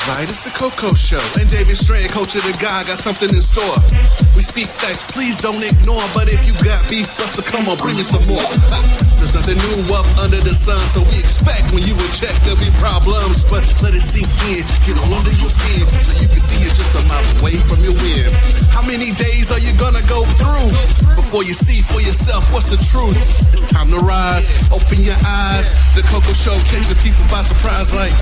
right, it's the Coco Show. And David Strand, coach of the guy, got something in store. We speak facts, please don't ignore. But if you got beef, Buster, come on, bring me some more. There's nothing new up under the sun, so we expect when you in check there'll be problems. But let it sink in, get all under your skin, so you can see it just a mile away from your win. How many days are you gonna go through before you see for yourself what's the truth? It's time to rise, open your eyes. The Coco Show catch the people by surprise like.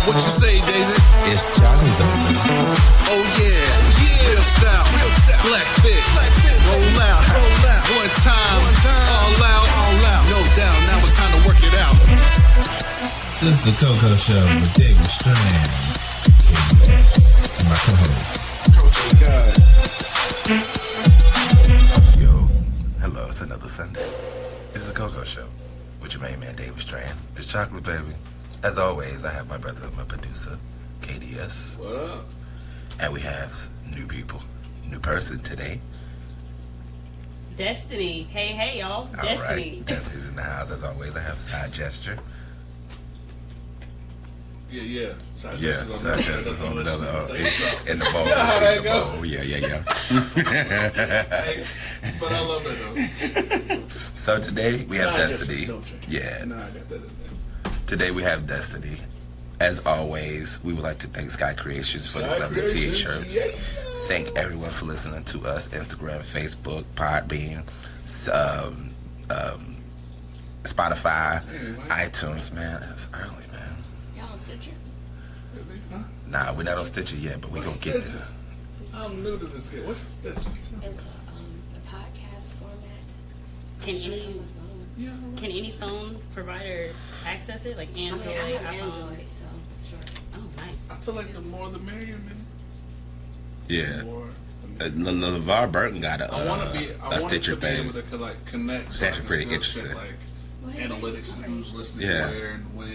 What you say, David? It's Johnny though. Oh yeah, real style, black fit, roll out, one time, all out, no doubt. Now it's time to work it out. This is the Coco Show with David Strand, KBS, and my co-host, Coach God. Yo, hello, it's another Sunday. It's the Coco Show with your main man, David Strand. It's Chocolate Baby. As always, I have my brother, my producer, KDS. What up? And we have new people, new person today. Destiny. Hey, y'all. All Destiny. right, Destiny's in the house. As always, I have side gesture. Yeah. Side gesture on another in the bowl. Yeah, how that in the go? bowl. Yeah. Hey, but I love that though. So today we have Side Destiny. gesture, don't Yeah. Nah, I got that in there. Today we have Destiny. As always, we would like to thank Sky Creations for these Sky lovely Creations, t-shirts. yeah. Thank everyone for listening to us. Instagram, Facebook, Podbean, Spotify, iTunes. Man, it's early, man. Y'all on Stitcher? Really? Huh? Nah, we're not on Stitcher yet, but we're going to get there. I'm new to this. What's Stitcher? It's a podcast format. Can any phone provider access it? Like I Android, mean, I have iPhone? Android, so sure. Oh, nice. I feel like the more the merrier, man. Yeah. The more the merrier. LeVar Burton got I want a Stitcher to be able thing. to like connect. It's actually pretty still interesting. check, like Well, hey, analytics and who's listening Yeah. where and when.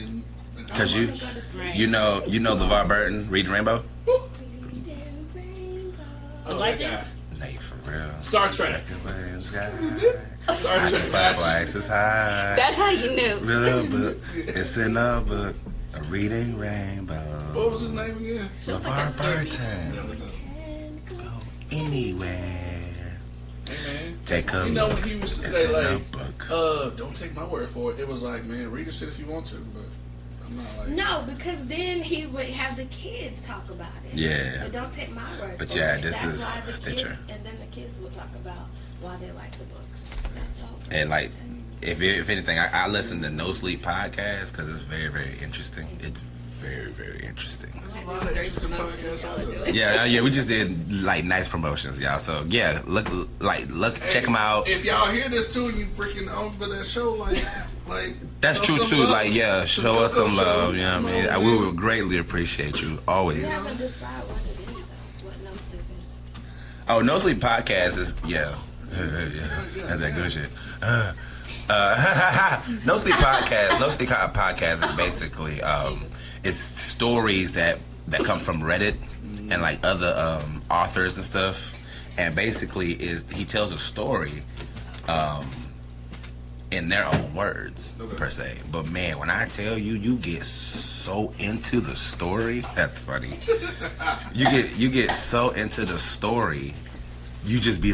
and how Because much. Right. you know LeVar Burton, Reading Rainbow? I know like that it? guy. Nay, for real. Star Trek. Star Star Trek. Fly twice as high. That's how you knew. Real book. It's in a book. A reading rainbow. What was his name again? LeVar Burton. Never know. Go anywhere. Hey man. Take a You know look. when he used to It's say in a like, book. don't take my word for it. It was like, man, read the shit if you want to, but I'm not like. No, because then he would have the kids talk about it. Yeah. But don't take my word But for yeah, it. this That's is why the Stitcher. Kids, and then the kids will talk about why they like the books. That's the whole And like, purpose. if anything, I listen to No Sleep podcast because it's very, very interesting. It's very, very interesting. There's a lot of interesting podcasts out there. Yeah, we just did like nice promotions, y'all. So yeah, look, check them out. If y'all hear this too and you freaking over that show, like That's show true some too. love. Like, yeah, Some show us Coco some show. love. You know what I mean? Come on, We man. would greatly appreciate you always. You haven't described what it is, though. What no sleep is. Oh, No Sleep podcast is that's that good shit. No Sleep podcast. No Sleep podcast is basically it's stories that come from Reddit and like other authors and stuff, and basically he tells a story in their own words per se. But man, when I tell you, you get so into the story. That's funny. You get so into the story. You just be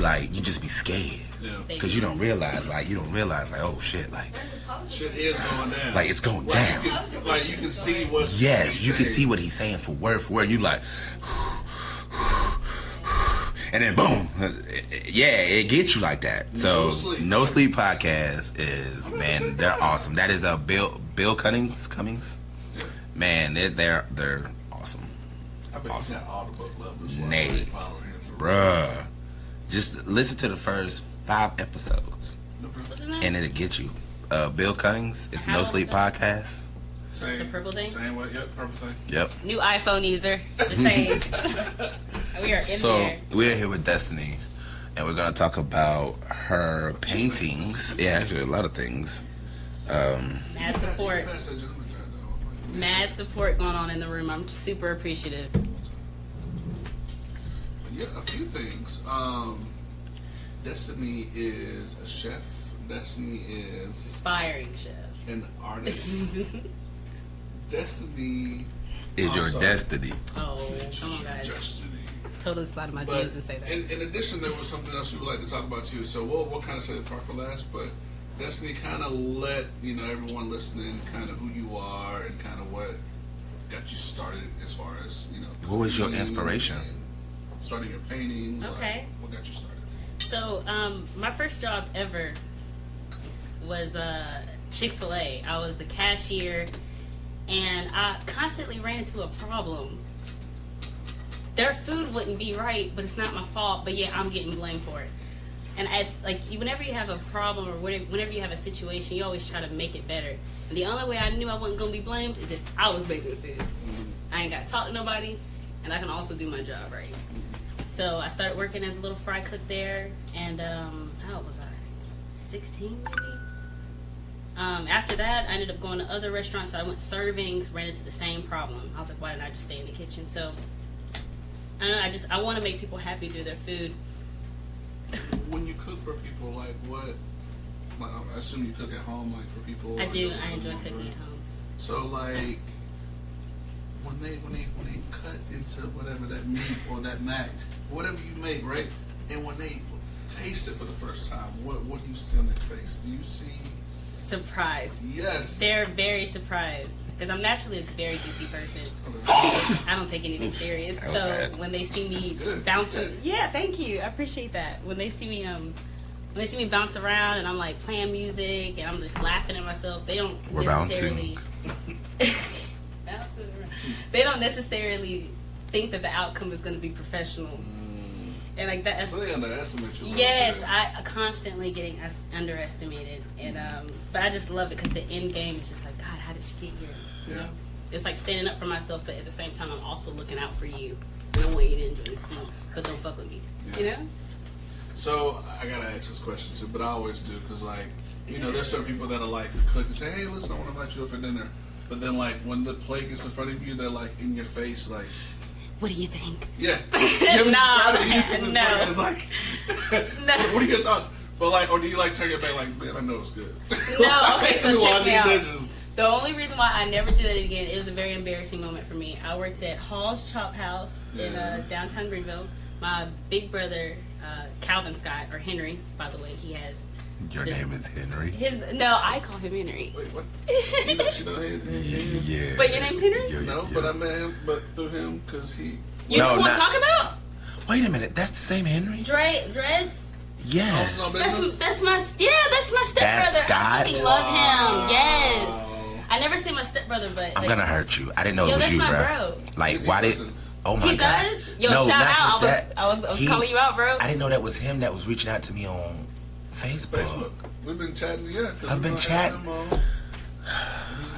scared. Yeah. Because you don't realize, oh shit, like Shit is going down. it's going Like, down. you can see what. Yes, you can see what he's saying for word for word. You like, and then boom, yeah, it gets you like that. So No Sleep podcast is, man, they're awesome. That is Bill Cummings. Man, they're awesome. I bet he's got all the book lovers. Nate. Following him for Bruh, just listen to the first 5 episodes What's his name? and it'll get you. Bill Cummings, it's How No is Sleep that? podcast. Same, The purple thing? Same way. Yep, purple thing. Yep. New iPhone user. Just saying. We are in So there. we're here with Destiny, and we're gonna talk about her paintings. Yeah, actually a lot of things. Mad support. Pass that gentleman right now. Mad support going on in the room. I'm super appreciative. Yeah, a few things. Destiny is a chef Destiny is Aspiring chef. an artist. Destiny Is your also- destiny. Oh, It's come on, your guys. destiny. Totally slide in my But DMs and say that. in addition, there was something else we would like to talk about too. So we'll kind of say the part for last, but Destiny kind of let everyone listening kind of who you are and kind of what got you started as far as What was your painting inspiration? and starting your paintings. Okay. What got you started? So, my first job ever was Chick-fil-A. I was the cashier, and I constantly ran into a problem. Their food wouldn't be right, but it's not my fault, but yeah, I'm getting blamed for it. And whenever you have a problem or whenever you have a situation, you always try to make it better. And the only way I knew I wasn't going to be blamed is if I was making the food. I ain't got to talk to nobody, and I can also do my job right. So I started working as a little fry cook there, and how old was I? 16 maybe? After that, I ended up going to other restaurants, so I went serving, ran into the same problem. I was like, why didn't I just stay in the kitchen? So, I don't know, I want to make people happy through their food. When you cook for people, like what? Like, I assume you cook at home, like for people. I or do, you I enjoy home, cooking right? at home. So like when they cut into whatever that meat or that mac, whatever you make, right? And when they taste it for the first time, what do you see on their face? Do you see? Surprised. Yes. They're very surprised. Because I'm naturally a very goofy person. I don't take anything serious. That was So bad. when they see me good. bouncing, yeah, thank you, I appreciate that. When they see me bounce around and I'm like playing music and I'm just laughing at myself, they don't We're necessarily bouncing around. They don't necessarily think that the outcome is going to be professional. And like that. So they underestimate you. a little Yes, bit. I constantly getting underestimated, and but I just love it because the end game is just like, God, how did she get here? You Yeah. know? It's like standing up for myself, but at the same time, I'm also looking out for you. And I want you to enjoy this food, but don't fuck with me. Yeah. You know? So I gotta ask this question too, but I always do because like there's certain people that are like click and say, hey, listen, I want to invite you up for dinner, but then like when the plate gets in front of you, they're like in your face, like. What do you think? Yeah. You haven't No, tried to eat it from the no. plate. It's like, No. what are your thoughts? But like, or do you like turn your back like, man, I know it's good. No, okay, so While check me you out. dishes. The only reason why I never did that again, it was a very embarrassing moment for me. I worked at Hall's Chop House in Yeah. downtown Greenville. My big brother, Calvin Scott, or Henry, by the way, he has Your name is Henry. no, I call him Henry. Wait, what? You know, she know him? Yeah. But your name's Henry? Yeah, No, yeah. but I met him, but through him because he. You No, know who I'm not- talking about? Wait a minute. That's the same Henry? Dreads? Yeah. owns his own business. That's my stepbrother. That's I Scott? fucking love him. Yes. Wow. I never seen my stepbrother, but I'm like, gonna hurt you. I didn't know Yo, it was that's you, my bruh. bro. Like, He why did? listens. Oh my He god. does? Yo, no, shout not out. just that. I was calling you out, bro. I didn't know that was him that was reaching out to me on Facebook. Facebook. We've been chatting, yeah. 'cause I've we been gonna chatting. have him on.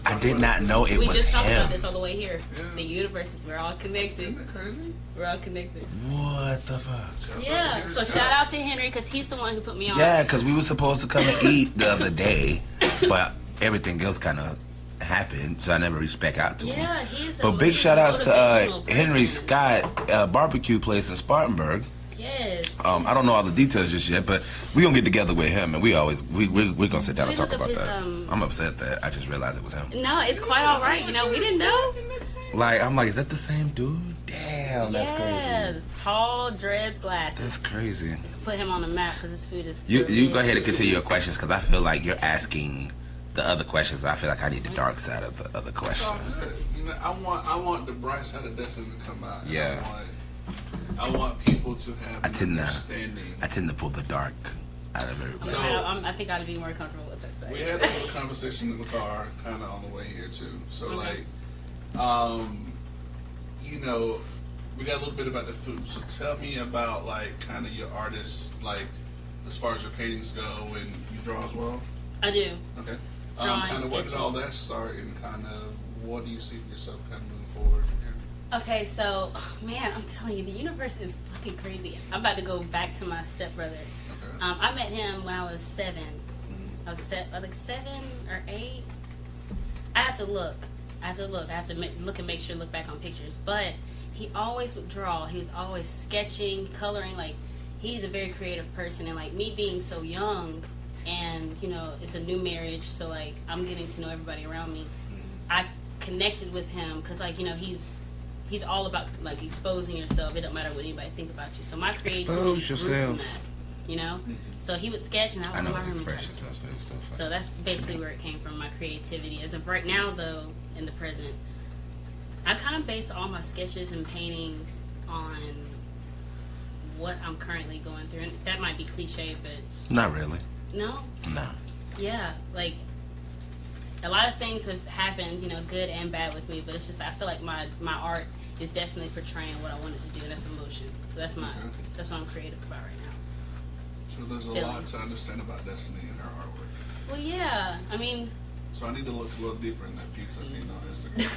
I did not know it We was just talked about him. this on the way here. Yeah. The universe, we're all connected. Isn't that crazy? We're all connected. What the fuck? Shouts out Yeah. to Henry So Scott. shout out to Henry because he's the one who put me on. Yeah, because we were supposed to come and eat the other day, but everything else kind of happened, so I never reached back out to him. Yeah, he's a But big shout outs to motivational Henry person. Scott barbecue place in Spartanburg. Yes. I don't know all the details just yet, but we gonna get together with him, and we're gonna sit down and Let talk me look up about his, that. I'm upset that I just realized it was him. No, it's quite all right. You know, we didn't know. Like I'm like, is that the same dude? Damn, that's Yeah, crazy. tall dreads, glasses. That's crazy. Just put him on the map because his food is. You go ahead and continue your questions because I feel like you're asking the other questions. I feel like I need the dark side of the other It's question. all good. You know, I want the bright side of Destiny to come out. And Yeah. I want people to have I an tend to- understanding. I tend to pull the dark out of everybody. So- I think I'd be more comfortable with that side. We had a little conversation in the car, kind of on the way here too. So Okay. you know, we got a little bit about the food. So tell me about like kind of your artists, like as far as your paintings go, and you draw as well. I do. Okay. Drawing, Kind of what did sketching. all that start, and kind of what do you see for yourself, kind of moving forward from here? Okay, so man, I'm telling you, the universe is fucking crazy. I'm about to go back to my stepbrother. Okay. I met him when I was 7. Mhm. I was like 7 or 8. I have to look. I have to look back on pictures. But he always would draw. He was always sketching, coloring. Like he's a very creative person, and like me being so young, and it's a new marriage, so like I'm getting to know everybody around me. I connected with him because like he's all about like exposing yourself. It don't matter what anybody think about you. So my creativity Expose grew from yourself. that, So he would sketch, and I I would know learn his him to expressions. sketch. That's what it's stuff. So that's basically where it came from, my creativity. As of right now, though, in the present, I kind of base all my sketches and paintings on what I'm currently going through. And that might be cliche, but Not really. no, No. yeah, like a lot of things have happened, good and bad with me. But it's just I feel like my art is definitely portraying what I wanted to do, and that's emotion. So that's what I'm creative about right now. So there's a lot to understand about Destiny and her artwork. Well, yeah, I mean. So I need to look a little deeper in that piece I seen on Instagram.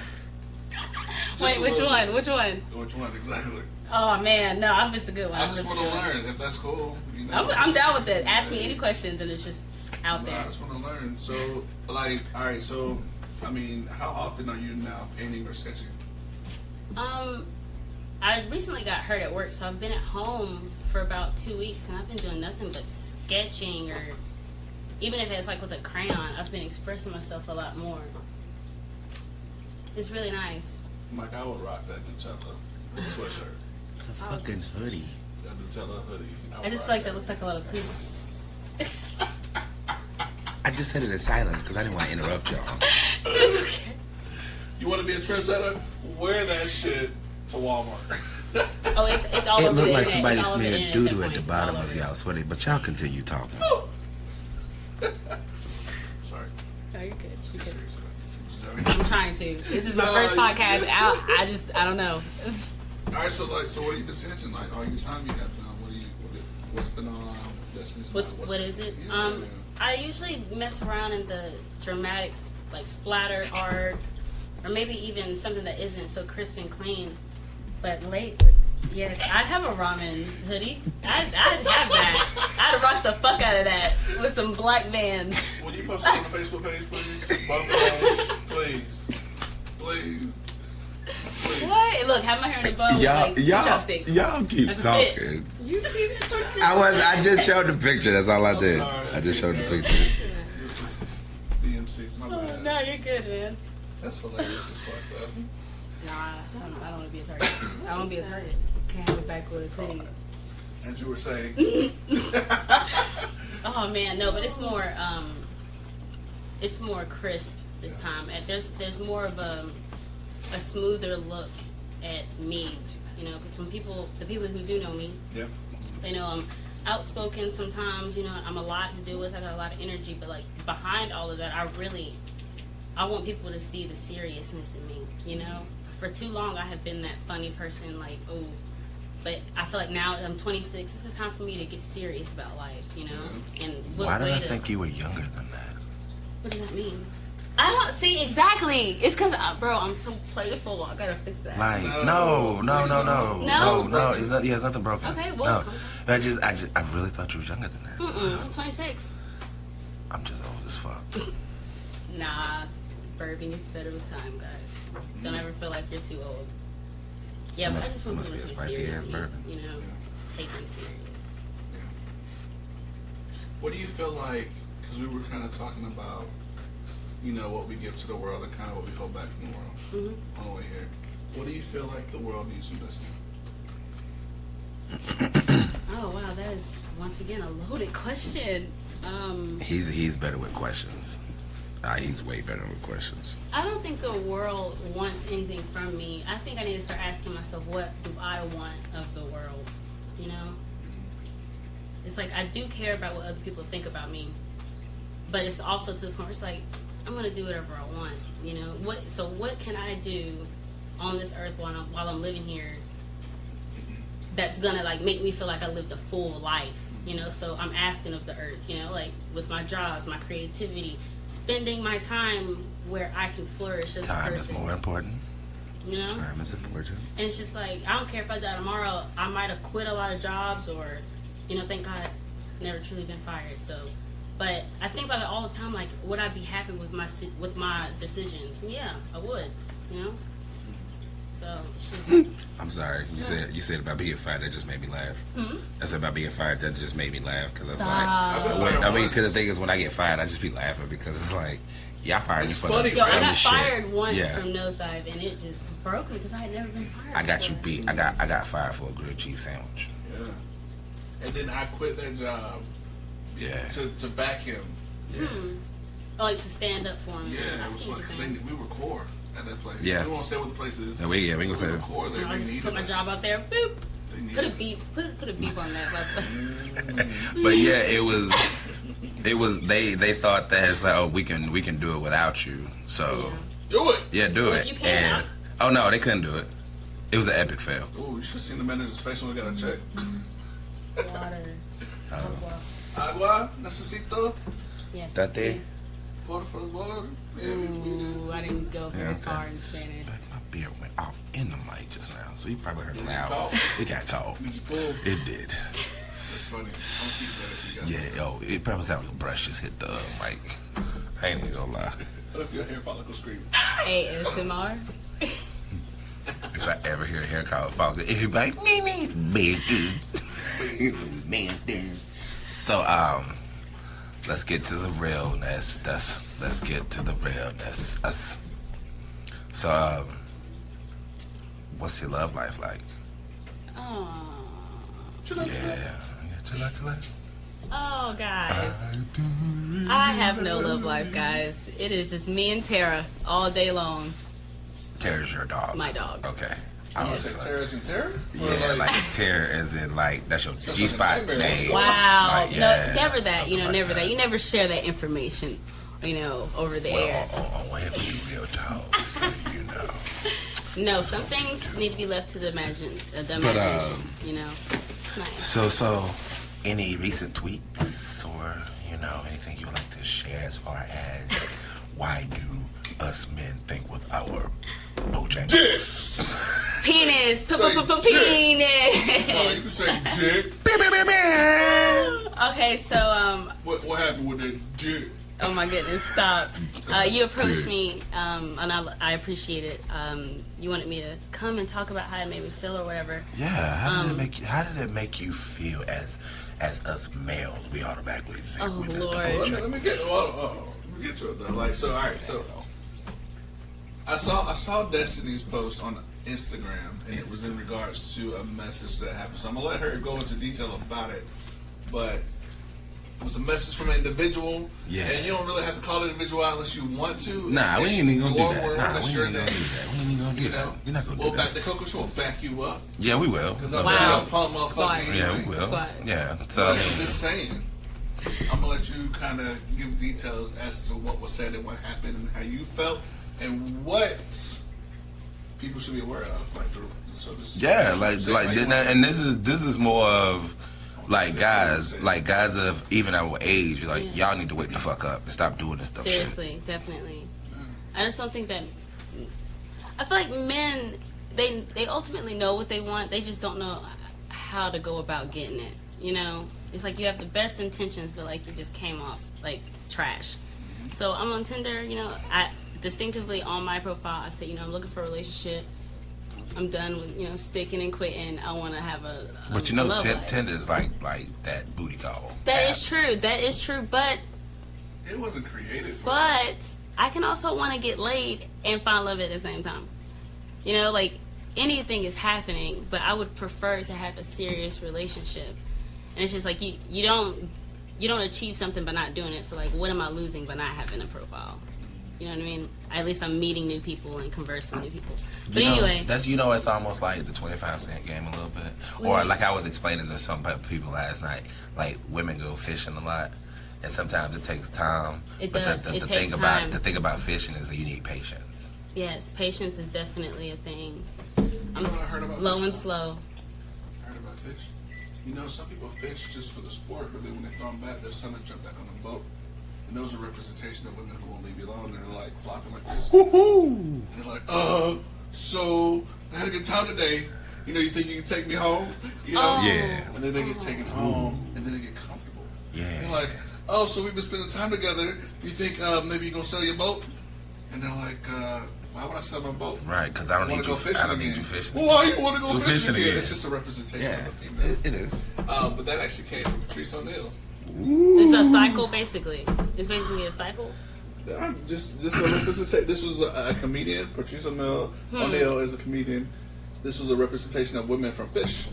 Wait, which one? Which one? Which one exactly? Oh man, no, I think it's a good one. I just want to learn if that's cool. I'm down with it. Ask me any questions, and it's just out No, there. I just want to learn. So, like, all right. So, I mean, how often are you now painting or sketching? I recently got hurt at work, so I've been at home for about 2 weeks, and I've been doing nothing but sketching, or even if it's like with a crayon, I've been expressing myself a lot more. It's really nice. Like, I would rock that Nutella sweatshirt. It's a fucking hoodie. That Nutella hoodie. I just feel like that looks like a lot of cream. I just said it in silence because I didn't want to interrupt y'all. It's okay. You want to be a trendsetter? Wear that shit to Walmart. Oh, it's all It over looked the like internet. somebody It's all over the smeared internet doo-doo that at the point. bottom It's all of over y'all sweater, but y'all continue talking. Sorry. No, you're good. Let's get serious about this. I'm trying to. This is my No, first you- podcast out. I don't know. All right, so what have you been sketching? Like, all your time you got now, what's been on Destiny's Mind? What is it? Yeah. I usually mess around in the dramatic, like splatter art, or maybe even something that isn't so crisp and clean. But lately, yes, I'd have a ramen hoodie. I'd have that. I'd rock the fuck out of that with some black Vans. Will you post it on the Facebook page, please? Both of those, please. Please. What? Look, have my hair in a bun with like chopsticks. Y'all keep That's a fit. talking. You keep talking. I just showed the picture. That's all I did. sorry. I just showed the picture. This is DMC. My bad. No, you're good, man. That's hilarious as fuck, though. Nah, I don't want to be a target. I want to be a target. Can't have a backwoods hoodie. As you were saying. Oh man, no, but it's more crisp this time. And there's more of a smoother look at me, because when the people who do know me, Yep. they know I'm outspoken sometimes, I'm a lot to deal with, I got a lot of energy, but like behind all of that, I want people to see the seriousness in me, For too long, I have been that funny person, like, oh, but I feel like now I'm 26, it's the time for me to get serious about life, and what Why did way I to- think you were younger than that? What does that mean? I don't see exactly. It's because, bro, I'm so playful. I gotta fix that. Like, No. no. It's not, there's nothing broken. Okay, well, no. I really thought you was younger than that. I'm 26. I'm just old as fuck. Nah, bourbon gets better with time, guys. Don't ever feel like you're too old. Yeah, but I just want must people be to a be spicy serious. ass bourbon. Take me serious. What do you feel like, because we were kind of talking about, what we give to the world and kind of what we hold back from the world on the way here. What do you feel like the world needs from Destiny? Oh, wow, that is, once again, a loaded question. He's better with questions. He's way better with questions. I don't think the world wants anything from me. I think I need to start asking myself, what do I want of the world? It's like I do care about what other people think about me, but it's also to the point where it's like I'm gonna do whatever I want. What can I do on this earth while I'm living here that's gonna like make me feel like I lived a full life? So I'm asking of the earth. Like with my jobs, my creativity, spending my time where I can flourish as a Time person. is more important. Time is important. And it's just like, I don't care if I die tomorrow, I might have quit a lot of jobs or, thank God I've never truly been fired. So, but I think about it all the time, like, would I be happy with my decisions? Yeah, I would, So, it's just, I'm sorry. You said about being fired. That just made me laugh. Mm-hmm. I said about being fired. That just made me laugh because it's Stop. like, because the thing is, when I get fired, I just be laughing because it's like, y'all fired me for funny, the Yo, I got dumbest shit. fired once Yeah. from Nosedive, and it just broke me because I had never been fired. I got you before. beat. I got fired for a grilled cheese sandwich. Yeah. And then I quit that job Yeah. to back him. Oh, like to stand up for him. Yeah, I it was see what funny you're because saying. we were core at that place. Yeah. We won't say what the place is. No, we gonna say We were that. core there. So I They just needed put my us. job out there. Boop. They needed Put a us. beep. Put a beep on that. But yeah, it was. They thought that it's like, oh, we can do it without you. So Do it. yeah, do Well, it. if you can, And oh no, they couldn't do it. It was an epic fail. Oh, you should have seen the manager's face when we got a check. Water. Agua, necesito. Yes. That day. Por favor. Yeah, Ooh, I didn't go very Yeah, far okay. in Spanish. My beer went out in the mic just now, so you probably heard it loud. caught? It got caught. Did you pull? It did. That's funny. I'm gonna keep that if you got Yeah, yo, it probably sounded like a brush just hit the mic. I ain't even gonna lie. What if your hair follicle scream? ASMR. If I ever hear a hair call follow, it'd be like, me, man. So, let's get to the realness. Let's get to the realness. Us. So, what's your love life like? Oh. Yeah. Chill out. Oh, guys. I have no love life, guys. It is just me and Tara all day long. Tara's your dog. My dog. Okay. You I was say like, Terrors and Terror? Or yeah, like Tara as in like that's your Sounds G spot like a name. Wow. Like, No, yeah, never that. You know, something like never that. You never share that information, over the air. Well, on here we do real talk, so you know. No, some things need to be left to the imagination. It's nice. So, any recent tweets or anything you would like to share as far as why do us men think with our bojangles? Penis. Oh, Penis. you can say dick. Okay, so What happened with that dick? oh my goodness, stop. You approached me, and I appreciate it. You wanted me to come and talk about how it made me feel or whatever. Yeah, how did it make you feel as us males? We automatically think Oh, we Mr. Lord. Bojack. Let me get to it though. Like, so, all right, so I saw Destiny's post on Instagram, and it was in regards to a message that happened. So I'm gonna let her go into detail about it, but it was a message from an individual. Yeah. And you don't really have to call it individual out unless you want to. Nah, we It's ain't even gonna your do that. word, Nah, we it's ain't your even gonna do name. that. We ain't even gonna do You that. know, You're not gonna we'll do back that. the Coco Show will back you up. Yeah, we will. Because No I'm Wow. a punk motherfucker. Squad. anyway. Yeah, we will. Squad. Yeah. So So I'm just saying. I'm gonna let you kind of give details as to what was said and what happened and how you felt and what people should be aware of. yeah, and this is more of like guys of even our age. Like y'all need to wake the fuck up and stop doing this stuff. Seriously, definitely. I just don't think that. I feel like men, they ultimately know what they want. They just don't know how to go about getting it. It's like you have the best intentions, but like you just came off like trash. So I'm on Tinder. I distinctly on my profile I say, I'm looking for a relationship. I'm done with sticking and quitting. I want to have a But a love life. Tinder is like that booty call. That is true. That is true. But It wasn't created for that. I can also want to get laid and find love at the same time. Like anything is happening, but I would prefer to have a serious relationship. And it's just like you don't achieve something by not doing it. So like, what am I losing by not having a profile? You know what I mean? At least I'm meeting new people and conversing with new people. But anyway, it's almost like the 25-cent game a little bit. Or like I was explaining to some people last night, like women go fishing a lot, and sometimes it takes time. It but does. The It thing takes about time. the thing about fishing is that you need patience. yes, patience is definitely a thing. You know what I heard about Low fish, and though? slow. I heard about fish. Some people fish just for the sport, but then when they throw them back, their son will jump back on the boat. And those are representation of women who won't leave you alone, and they're like flopping like this. Woohoo! And they're like, so I had a good time today. You think you can take me home? Oh. Yeah. And then they get taken home, and then they get comfortable. Yeah. They're like, so we've been spending time together. You think maybe you're gonna sell your boat? And they're like, Why would I sell my boat? Right, because I don't need you fishing. I don't need you fishing. Well, why you want to go fishing again? again? It's just a representation Yeah, of a female. it is. But that actually came from Patrice O'Neal. It's a cycle, basically. It's basically a cycle. Just a representation. This was a comedian. Patrice O'Neal is a comedian. This was a representation of women from Fish.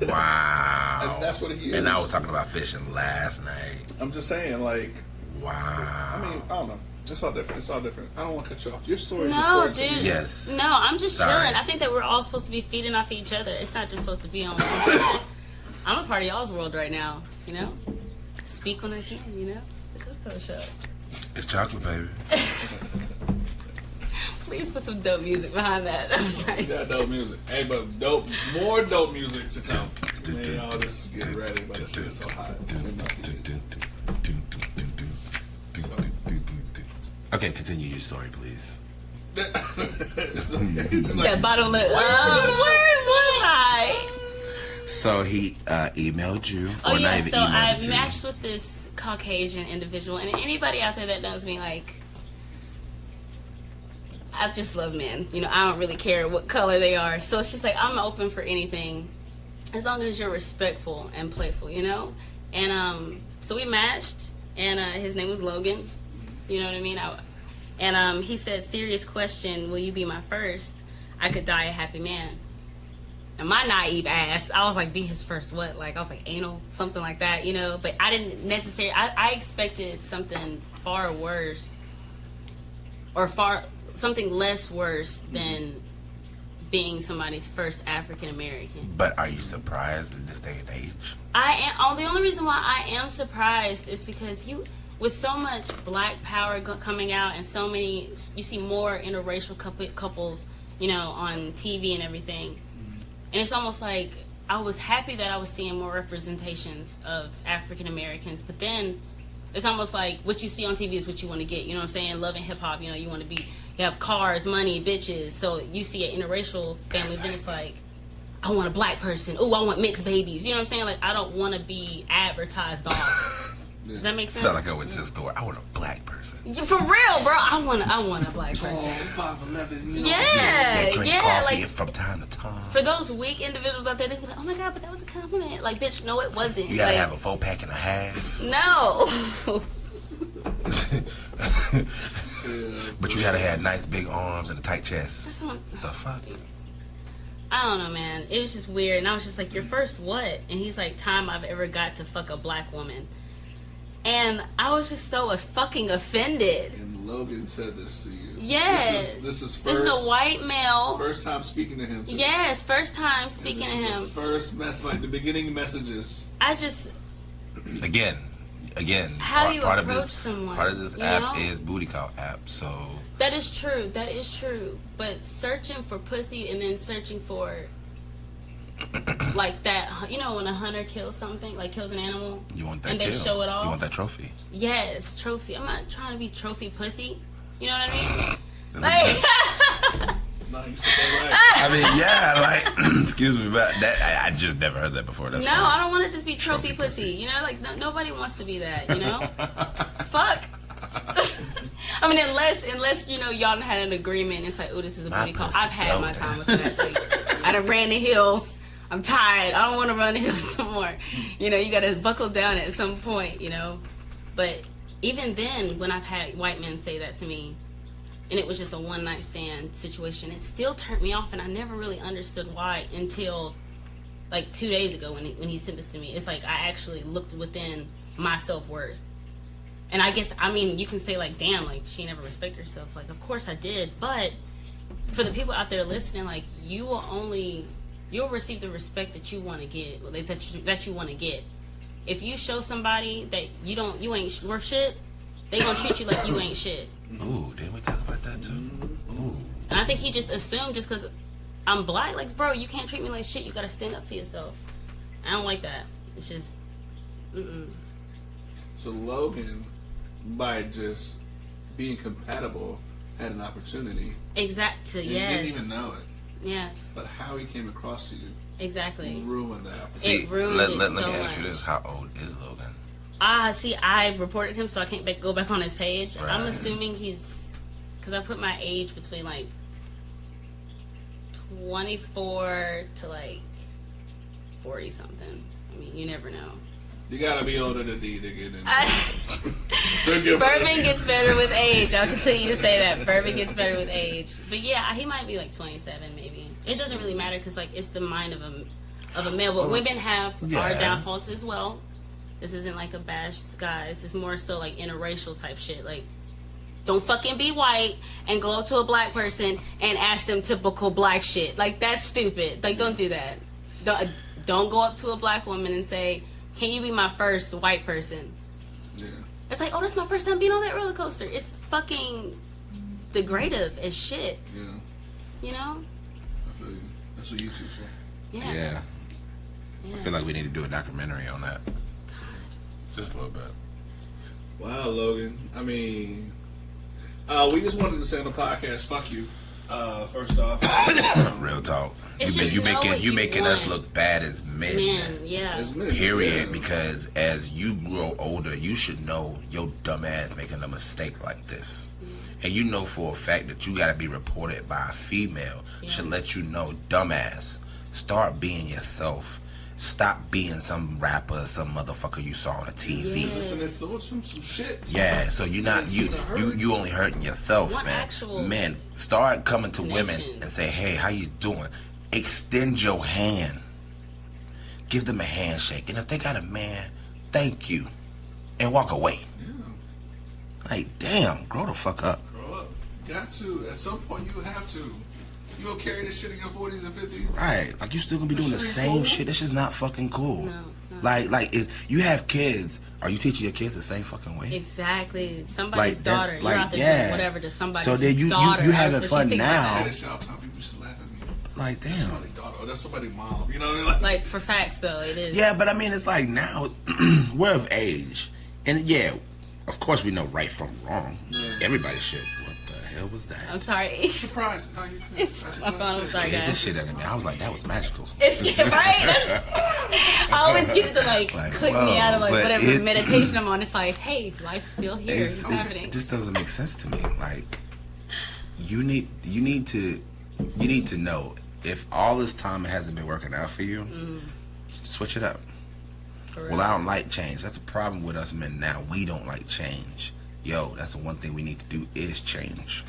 Wow. And that's what he is. And I was talking about fishing last night. I'm just saying, like, Wow. I mean, I don't know. It's all different. It's all different. I don't want to cut you off. Your story is No, important to dude. me. Yes. No, I'm just Sorry. chilling. I think that we're all supposed to be feeding off each other. It's not just supposed to be on one person. I'm a part of y'all's world right now, you know? Speak when I can, you know? The Coco Show. It's chocolate, baby. Please put some dope music behind that. I was We like, got dope music. Hey, but more dope music to come. Man, y'all just get ready, but this shit is so hot. Okay, continue your story, please. that bottom lip. Hi. So he emailed you. Oh, or not yeah, even so I emailed you. matched with this Caucasian individual. And anybody out there that knows me, like, I just love men. You know, I don't really care what color they are. So it's just like, I'm open for anything as long as you're respectful and playful, you know? And so we matched, and his name was Logan. You know what I mean? And he said, serious question, will you be my first? I could die a happy man. And my naive ass, I was like, be his first what? Like, I was like, anal, something like that, you know? But I didn't necessarily, I expected something far worse, or something less worse than being somebody's first African American. But are you surprised in this day and age? I am. The only reason why I am surprised is because with so much black power coming out, and so many, you see more interracial couples, you know, on TV and everything. And it's almost like I was happy that I was seeing more representations of African Americans, but then it's almost like what you see on TV is what you want to get. You know what I'm saying? Love and hip hop. You know, you want to be, you have cars, money, bitches. So you see an interracial family, then it's like, I want a black person. Ooh, I want mixed babies. You know what I'm saying? Like, I don't want to be advertised off. Does that make sense? Sound like I went to the store. I want a black person. Yeah, for real, bro. I want a black person. 5'11", you know? Yeah, They drink yeah. coffee Like, from time to time. for those weak individuals out there, they be like, oh my God, but that was a compliment. Like, bitch, no, it wasn't. You gotta like, have a 4-pack and a half. No. But you gotta have nice big arms and a tight chest. That's what The fuck? I don't know, man. It was just weird. And I was just like, your first what? And he's like, time I've ever got to fuck a black woman. And I was just so fucking offended. And Logan said this to you. Yes. This is a white male. First time speaking to him. Too. Yes, first time speaking to And this is him. the first like the beginning messages. I just, Again. How do you part of approach this, someone, Part of this you app know? is booty call app. So that is true. That is true. But searching for pussy and then searching for like that, you know, when a hunter kills something, like kills an animal, you want that and they kill. show it off. You want that trophy. Yes, trophy. I'm not trying to be trophy pussy. You know what I mean? That's Like, No, you said that right. I mean, yeah, like, excuse me, but that I just never heard that before. That's no, funny. I don't want to just be trophy, Trophy pussy. pussy. You know, like nobody wants to be that. You know, fuck. I mean, unless you know y'all done had an agreement. It's like, oh, this is a My booty call. pussy I've had my dope. time with that. Like, I done ran the hills. I'm tired. I don't want to run the hills no more. You know, you got to buckle down at some point. You know, but even then, when I've had white men say that to me, and it was just a one night stand situation, it still turned me off, and I never really understood why until like 2 days ago when he sent this to me. It's like I actually looked within my self-worth. And I guess, I mean, you can say like, damn, like she never respected herself. Like, of course I did, but for the people out there listening, like you'll receive the respect that you want to get, that you want to get. If you show somebody that you ain't worth shit, they gonna treat you like you ain't shit. Ooh, didn't we talk about that too? Ooh. And I think he just assumed just because I'm black, like, bro, you can't treat me like shit. You gotta stand up for yourself. I don't like that. It's just, So Logan, by just being compatible, had an opportunity. Exactly. And Yes. didn't even know it. Yes. But how he came across you Exactly. ruined that. See, ruined let it me so ask you much. this: how old is Logan? See, I reported him, so I can't go back on his page. I'm Right. assuming he's, because because I put my age between like 24 to like 40 something. I mean, you never know. You gotta be older than D to get in. Bourbon gets better with age. I'll continue to say that. Bourbon gets better with age. But yeah, he might be like 27 maybe. It doesn't really matter because like it's the mind of a male. But women have our downfalls as well. This isn't like a bash guys. It's more so like interracial type shit. Like, don't fucking be white and go up to a black person and ask them typical black shit. Like, that's stupid. Like, don't do that. Don't go up to a black woman and say, can you be my first white person? Yeah. It's like, oh, that's my first time being on that roller coaster. It's fucking degradative as shit. Yeah. You know? I feel you. That's what YouTube's for. Yeah. I feel like we need to do a documentary on that. Just a little bit. Wow, Logan. I mean, we just wanted to say on the podcast, fuck you. First off, Real talk. It's You just making making us look bad as men. as men, Period. yeah. Because as you grow older, you should know your dumb ass making a mistake like this. And you know for a fact that you gotta be reported by a female. Should let you know, dumbass. Start being yourself. Stop being some rapper, some motherfucker you saw on the TV. Just an influence from some shit. Yeah, so you're not you only hurting yourself, man. Men, start coming to women and say, "Hey, how you doing?" Extend your hand. Give them a handshake, and if they got a man, thank you, and walk away. Yeah. Like, damn, grow the fuck up. Grow up. Got to. At some point, you have to. You gonna carry this shit in your 40s and 50s? Right, like you still gonna be doing the same shit. This is not fucking cool. No, it's not. Like is you have kids? Are you teaching your kids the same fucking way? Exactly. Somebody's daughter. You're like, out there doing whatever to somebody's daughter. So then you having fun now. I say this all the time. People used to laugh at me. Like, damn. That's somebody's daughter. Oh, that's somebody's mom. You know what I mean? Like, for facts though, it is. Yeah, but I mean, it's like now we're of age, and yeah, of course we know right from wrong. Yeah. Everybody should. What the hell was that? I'm sorry. Surprised. No, you It's my phone. I'm sorry, Scared the guys. shit out of me. I was like, that was magical. It's right. I always get it to like click me out of like but whatever meditation I'm on. It's like, hey, life's still here. It's happening. It just doesn't make sense to me. Like, you need to know if all this time it hasn't been working out for you, switch it up. Well, I don't like change. That's a problem with us men now. We don't like change. Yo, that's the one thing we need to do is change.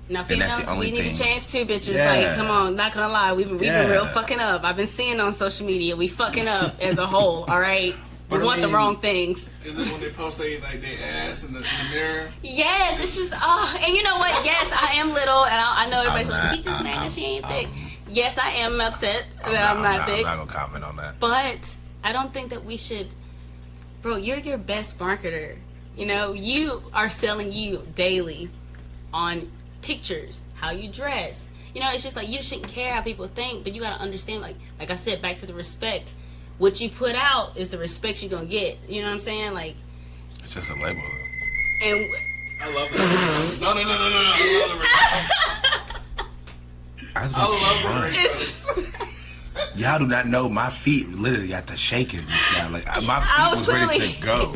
Now, And that's females, the only we need thing. to change too, bitches. Yeah. Like, come on, not gonna lie, we've been real fucking up. I've been seeing on social media, we fucking up as a whole. All right, we But I want the mean- wrong things. Is it when they post they ass in the mirror? Yes, it's just and you know what? Yes, I am little, and I know everybody's like, she just mad that she ain't thick. Yes, I am upset that I'm not thick, I'm not gonna comment on that. but I don't think that we should. Bro, you're your best marketer. You know, you are selling you daily on pictures, how you dress. You know, it's just like you shouldn't care how people think, but you gotta understand, like I said, back to the respect. What you put out is the respect you're gonna get. You know what I'm saying? Like, It's just a label. and I love that. No. I love the ring. it's Y'all do not know my feet literally got the shaking just now. Like my feet was ready to go.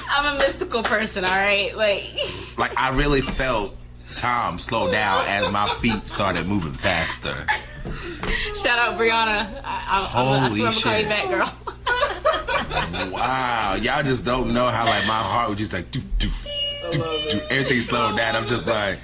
I'm a mystical person, all right? Like I really felt time slow down as my feet started moving faster. Shout out Brianna. I Holy swear I'm gonna call you shit. back, girl. Wow, y'all just don't know how like my heart was just like doo, doo, doo, doo. Everything slowed down. I'm just like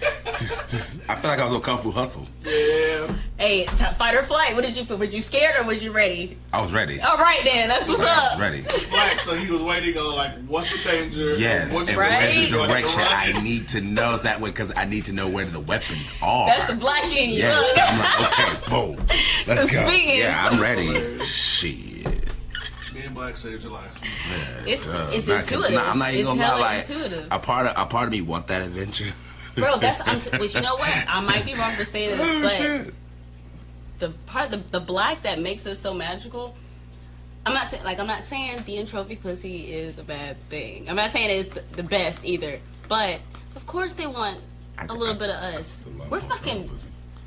I feel like I was on Kung Fu Hustle. Yeah. Hey, fight or flight. What did you put? Were you scared or was you ready? I was ready. All right then, that's what's I was up. ready. Black, so he was waiting on like, what's the danger? Yes, What's and Right. where's the direction Right. I need to know so that way because I need to know where the weapons are. That's the black in you. Yes, Look. I'm like, okay, boom, let's go. Speaking. Yeah, I'm ready. Shit. Being black saved your life. Yeah, It's Nah, 'cause intuitive. I'm not even It's gonna lie. hella Like, intuitive. a part of me want that adventure. Bro, but you know what? I might be wrong for saying this, but the black that makes us so magical. I'm not saying being trophy pussy is a bad thing. I'm not saying it's the best either. But of course they want a little bit of us. We're fucking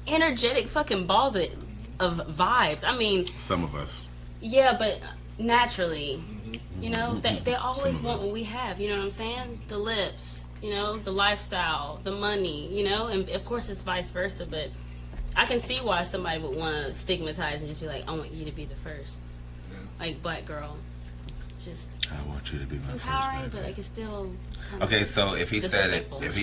energetic fucking balls of vibes. I mean, Some of us. yeah, but naturally, you know, they always Some of want us. what we have. You know what I'm saying? The lips. you know, the lifestyle, the money, you know, and of course it's vice versa, but I can see why somebody would want to stigmatize and just be like, I want you to be the first. Yeah. Like, black girl. Just I want you to be my empowering, first but baby. like it's still kind Okay, so if he said it, disrespectful. if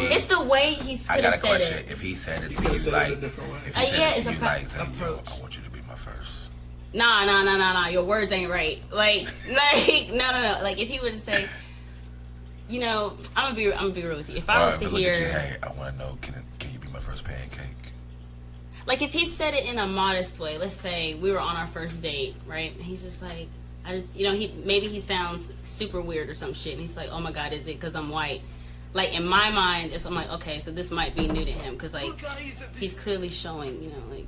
he, It's the way he's I got a said question. it. If he said it He to could've you said it like, a different way. if he said Yeah, it it's to a you like, say, yo, approach. I want you to be my first. Nah. Your words ain't right. Like, no. Like, if he would say, you know, I'm gonna be real with you. If I was to Look hear, at you, hey, I want to know, can you be my first pancake? like, if he said it in a modest way, let's say we were on our first date, right? And he's just like, you know, maybe he sounds super weird or some shit, and he's like, oh my God, is it because I'm white? Like, in my mind, I'm like, okay, so this might be new to him, because, like, he's clearly showing, you know, like,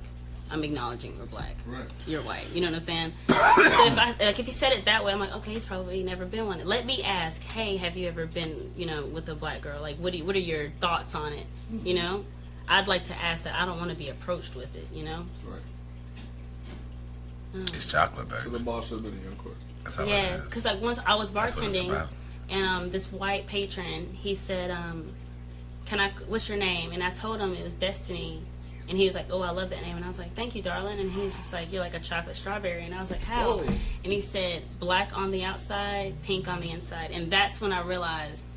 I'm acknowledging we're black. Right. You're white. You know what I'm saying? So if he said it that way, I'm like, okay, he's probably never been one. Let me ask, hey, have you ever been, you know, with a black girl? Like, what are your thoughts on it? You know? I'd like to ask that. I don't want to be approached with it, you know? Right. It's chocolate, So baby. the ball should have been in your court. That's all it Yes, is. because like once I was That's what it's bartending, about. and this white patron, he said, what's your name? And I told him it was Destiny, and he was like, oh, I love that name. And I was like, thank you, darling. And he was just like, you're like a chocolate strawberry. And I was like, how? Whoa. And he said, black on the outside, pink on the inside. And that's when I realized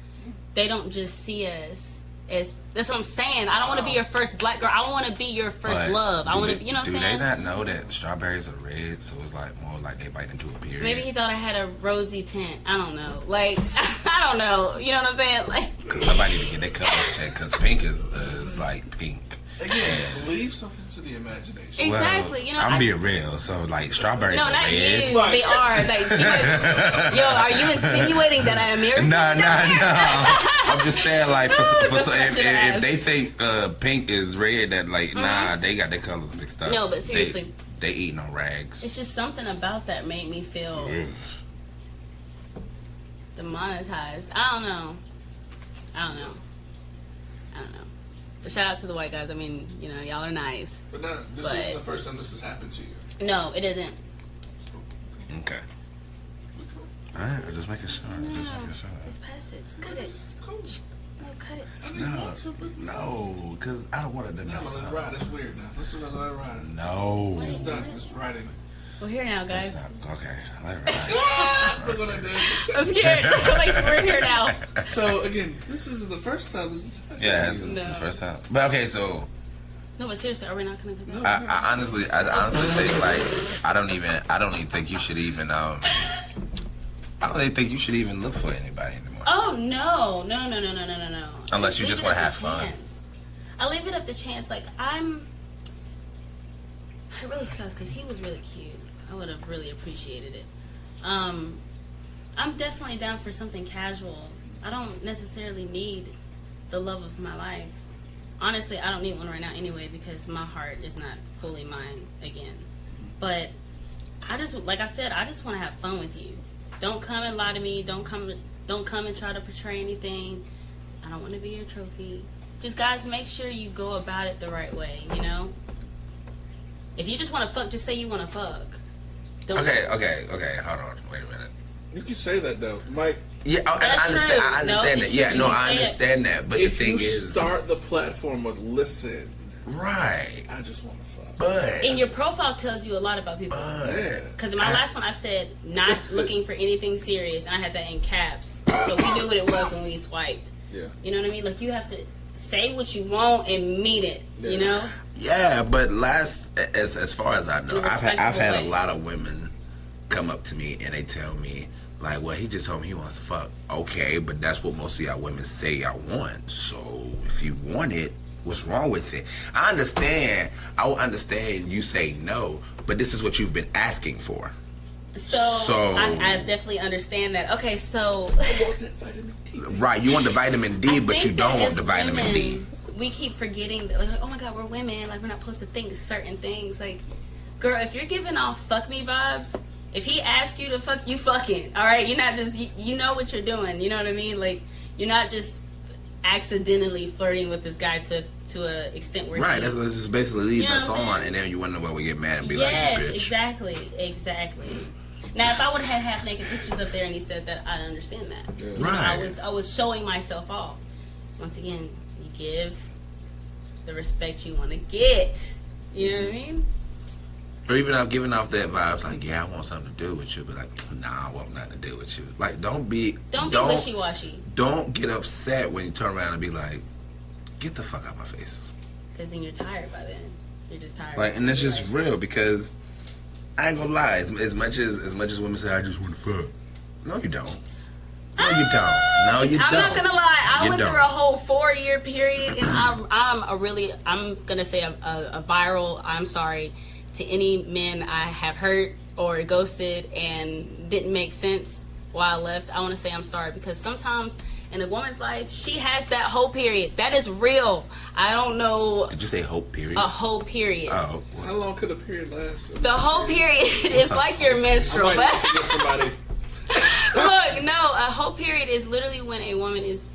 they don't just see us as, that's what I'm saying. I don't want to be your first black girl. I want to be your first But love. I do want to, they- you know what I'm Do saying? they not know that strawberries are red, so it's like more like they bite into a period? Maybe he thought I had a rosy tint. I don't know. Like, I don't know. You know what I'm saying? Like, Because somebody need to get their colors checked, because pink is like pink. Again, leave something to the imagination. exactly. You know, I'm being real, so like strawberries no, are not red. you. They are. Like, yo, are you insinuating that I am irritated? No. I'm just saying, like, That's what I if should've asked. they think pink is red, that like, nah, they got their colors mixed up. No, but seriously. they eating on rags. It's just something about that made me feel demonetized. I don't know. But shout out to the white guys. I mean, you know, y'all are nice. But this isn't the first time this has happened to you. No, it isn't. Okay. All right, I'm just making sure. It's passage. Cut it. Cool. No, cut it. I mean, want to, but No, because I don't want it to no, mess let it up. ride. That's weird now. Let's let it ride. No. It's done. It's riding. We're here now, That's guys. not, okay, let it ride. Look what I did. I'm scared. Like, we're here now. So again, this isn't the first time this has happened. Yeah, this is the first time. But okay, so No, but seriously, are we not gonna come back? I honestly think like I don't even think you should even I don't even think you should even look for anybody anymore. Oh no. Unless you Leave just it wanna up have to fun. chance. I leave it up to chance. Like, it really sucks because he was really cute. I would have really appreciated it. I'm definitely down for something casual. I don't necessarily need the love of my life. Honestly, I don't need one right now anyway because my heart is not fully mine again. But like I said, I just want to have fun with you. Don't come and lie to me. Don't come and try to portray anything. I don't want to be your trophy. Just, guys, make sure you go about it the right way, you know? If you just want to fuck, just say you want to fuck. Don't Okay, hold on. Wait a minute. You can say that though, Mike. Yeah, I That's understand. true. I understand No, that. you Yeah, no, can I say it. understand that. But If the thing you is, start the platform with "Listen, right? I just want to fuck." But And your profile tells you a lot about people. Yeah. Because in my last one, I said, not looking for anything serious. And I had that in caps. So we knew what it was when we swiped. Yeah. You know what I mean? Like, you have to say what you want and mean it, you know? yeah, but as far as I know, In a I've had respectful a way. lot of women come up to me and they tell me like, "Well, he just told me he wants to fuck." Okay, but that's what most of y'all women say y'all want. So if you want it, what's wrong with it? I will understand you say no, but this is what you've been asking for. So I definitely understand that. Okay, so I want that vitamin D. Right, you want the vitamin D, I but you think don't that want as the vitamin D. women, we keep forgetting that, like, oh my God, we're women. Like, we're not supposed to think certain things. Like, girl, if you're giving off fuck me vibes, if he asks you to fuck, you fucking. All right, you're not just you know what you're doing. You know what I mean? Like, you're not just accidentally flirting with this guy to an extent where Right, that's just basically leading You know us what I'm on, saying? and then you wonder why we get mad and be yes, like, "You bitch." exactly. Now, if I would have had half naked pictures up there and he said that, I'd understand that. Yeah. You know, Right. I was showing myself off. Once again, you give the respect you want to get. You know what I mean? Or even I'm giving off that vibe, like, yeah, I want something to do with you, but like, nah, I want nothing to do with you. Like, don't be wishy-washy. Don't get upset when you turn around and be like, get the fuck out my face. Because then you're tired by then. You're just tired. Like, and that's just real, because I ain't gonna lie. As much as women say, I just want to fuck. No, you don't. No, you don't. No, you don't. I'm not gonna lie. I You went don't. through a whole 4-year period, and I'm gonna say a viral. I'm sorry to any men I have hurt or ghosted and didn't make sense while I left. I want to say I'm sorry, because sometimes in a woman's life, she has that whole period. That is real. I don't know. Did you say hope period? A whole period. Oh. How long could a period last? The whole period is like your menstrual. I might have to get somebody. Look, no, a whole period is literally when a woman is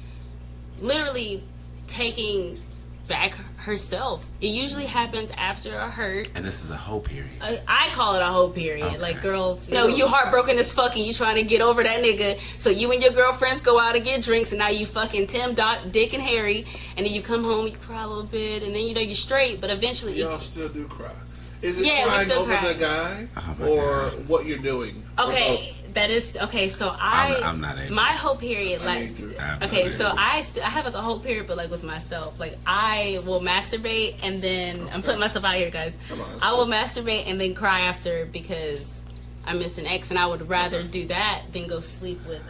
literally taking back herself. It usually happens after a hurt. And this is a hope period. I call it a whole period. Okay. Like, girls, you heartbroken as fuck and you trying to get over that nigga. So you and your girlfriends go out and get drinks, and now you fucking Tim, Dot, Dick, and Harry. And then you come home, you cry a little bit, and then you're straight. But eventually, Y'all still do cry. Is it Yeah, we crying still over cry. the guy Oh my or God. what you're doing? okay. That is okay. So I'm not able. my whole period, I like, need to. I'm okay, not so able. I have like a whole period, but like with myself, like I will masturbate and then I'm putting myself out here, guys. Come on, that's I will cool. masturbate and then cry after because I miss an ex, and I would rather do that than go sleep with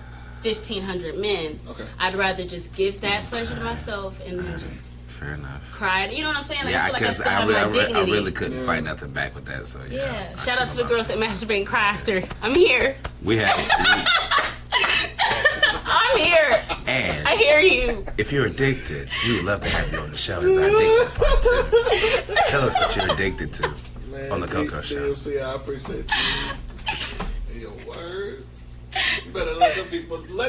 1,500 men. Okay. I'd rather just give that pleasure to myself and then just Fair enough. cry. You know what I'm saying? Like, Yeah, I feel like I because still I, have my I dignity. really couldn't fight nothing back with that. So Yeah. Shout out to the girls that masturbate and cry after. I'm here. We have. I'm here. And I hear you. if you're addicted, we would love to have you on the show as our addicted part 2. Tell us what you're addicted to Man, on the Coco Show. DMC, I appreciate you. And your words. You better let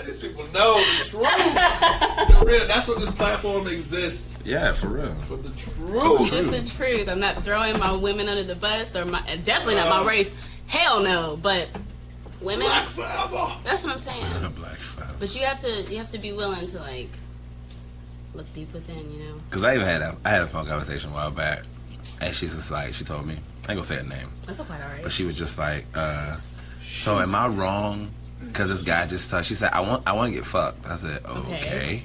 these people know the truth. The real, that's what this platform exists Yeah, for real. for, the truth. Just the truth. I'm not throwing my women under the bus, or definitely not my race. Hell no. But women, Black forever. that's what I'm saying. Black Fire. But you have to be willing to like look deep within, you know. Because I had a phone conversation a while back, and she's just like, she told me, I ain't gonna say her name, That's quite alright. but she was just like, so am I wrong? Because this guy just she said, I want to get fucked. I said, okay.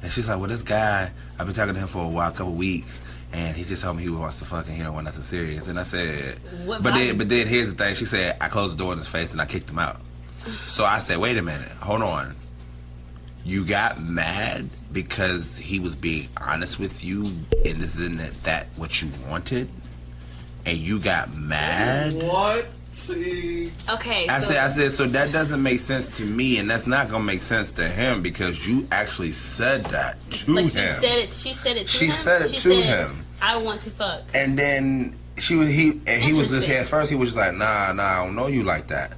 And she's like, well, this guy, I've been talking to him for a couple weeks, and he just told me he wants to fuck and he don't want nothing serious. And I said, What but vibe? then here's the thing. She said, I closed the door in his face and I kicked him out. So I said, wait a minute, hold on. You got mad because he was being honest with you, and this isn't that what you wanted, and you got mad. What? See, Okay. I So, said, so that doesn't make sense to me, and that's not gonna make sense to him because you actually said that to like him. she said it to She him. said it She to said, him. I want to fuck. And then he was just Interesting. at first he was just like, nah, I don't know you like that.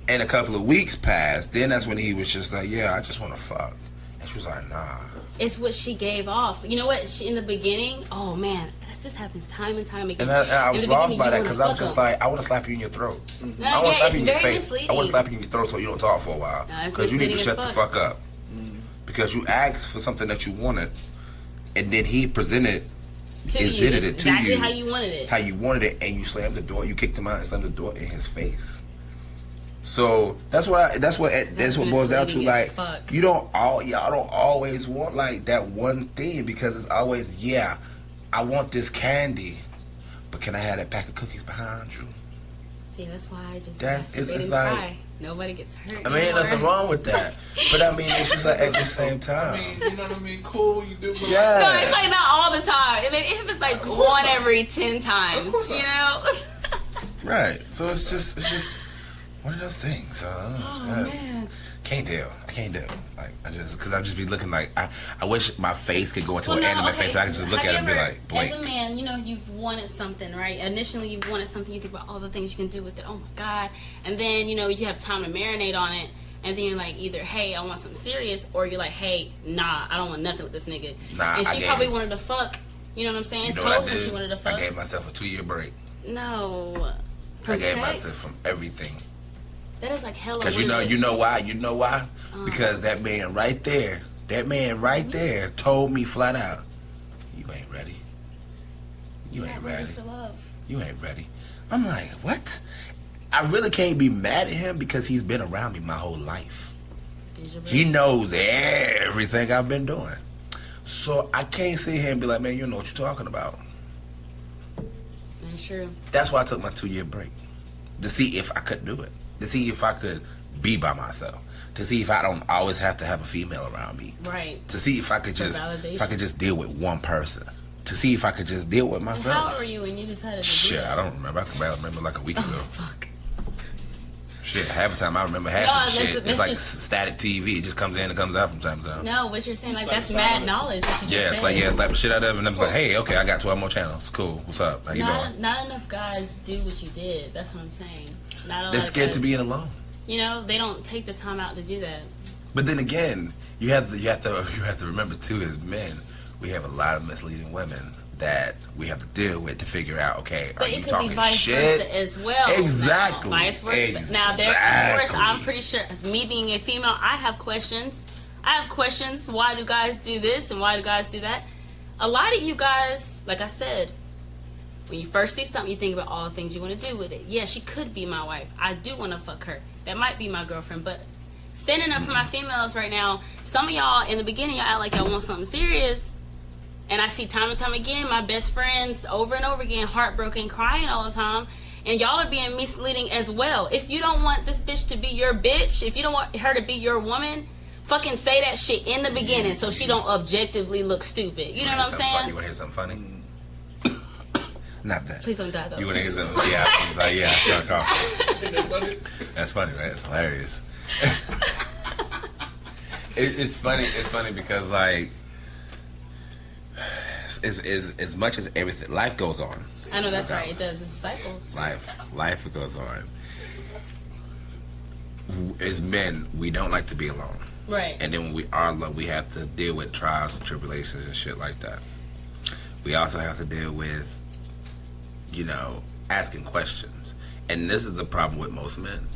And a couple of weeks passed. Then that's when he was just like, yeah, I just want to fuck. And she was like, nah. It's what she gave off. You know what? In the beginning, oh man, this happens time and time again. And I In was the lost beginning, by you that wanna because I was fuck just 'em. like, I want to slap you in your throat. No, I want yeah, to slap it's you in your very face. misleading. I want to slap you in your throat so you don't talk for a while. No, it's Because you need to misleading shut as the fuck. fuck up. Because you asked for something that you wanted, and then he presented To you. exhibited It's it to exactly you how you wanted it. how you wanted it, and you slammed the door. You kicked him out and slammed the door in his face. So that's what boils down to. misleading as Like, fuck. y'all don't always want like that one thing because it's always, yeah, I want this candy, but can I have that pack of cookies behind you? See, that's why I just It's masturbate and like, cry. Nobody gets hurt. I mean, ain't anymore. nothing wrong with that, but I mean, it's just like at the same I time. mean, you know what I mean? Cool, you do. But Yeah. No, it's like not all the time. And then if it's like course one not. every 10 times, Of course you not. know? Right. So it's just one of those things. Oh, man. Can't do. I can't do. Like because I just be looking like I wish my face could go into Well, an no, anime okay. face. So I could just look Have at it and you be ever, like, blink. As a man, you know, you've wanted something, right? Initially, you've wanted something. You think about all the things you can do with it. Oh my god! And then you know you have time to marinate on it, and then you're like, either hey, I want something serious, or you're like, hey, nah, I don't want nothing with this nigga. Nah, and I she gave probably him- wanted to fuck. You know what I'm saying? You know what I Told him did? she wanted to fuck. I gave myself a 2-year break. No. I gave Protect? myself from everything. That is like hella. Because you know why? You know why? Because that man right there told me flat out, you ain't ready. You ain't ready. For love. You ain't ready. I'm like, what? I really can't be mad at him because he's been around me my whole life. He knows everything I've been doing. So I can't sit here and be like, man, you know what you're talking about. That's true. That's why I took my 2-year break. To see if I could do it. To see if I could be by myself. To see if I don't always have to have a female around me. Right. To see if I could just deal with one person. To see if I could just deal with myself. And how old were you when you decided to do Shit, that? I don't remember. I can barely remember like a week ago. Fuck. Shit, half the time I remember half of the shit. It's like static TV. It just comes in and comes out from time to time. No, what you're saying, like, that's mad knowledge. What you just said. Slap the shit out of it, and I'm like, hey, okay, I got 12 more channels. Cool. What's up? How you doing? Not enough guys do what you did. That's what I'm saying. Not a lot They're scared guys, to being alone. You know, they don't take the time out to do that. But then again, you have to remember too, as men, we have a lot of misleading women that we have to deal with to figure out, okay, but are you it could talking be vice shit? versa as well. Exactly. Now, vice versa. Exactly. Now, of course, I'm pretty sure, me being a female, I have questions. Why do guys do this and why do guys do that? A lot of you guys, like I said, when you first see something, you think about all the things you want to do with it. Yeah, she could be my wife. I do want to fuck her. That might be my girlfriend. But standing up for my females right now, some of y'all, in the beginning, y'all act like y'all want something serious. And I see time and time again, my best friends over and over again, heartbroken, crying all the time. And y'all are being misleading as well. If you don't want this bitch to be your bitch, if you don't want her to be your woman, fucking say that shit in the beginning so she don't objectively look stupid. You know what I'm saying? You want to hear something funny? Not that. Please don't die though. You want to hear something? Yeah, I was like, yeah, I started coughing. That's funny, right? It's hilarious. It's funny. It's funny because like, as much as everything, life goes on. I know that's right. It does. It's a cycle. Life goes on. As men, we don't like to be alone. Right. And then when we are alone, we have to deal with trials and tribulations and shit like that. We also have to deal with, you know, asking questions. And this is the problem with most men.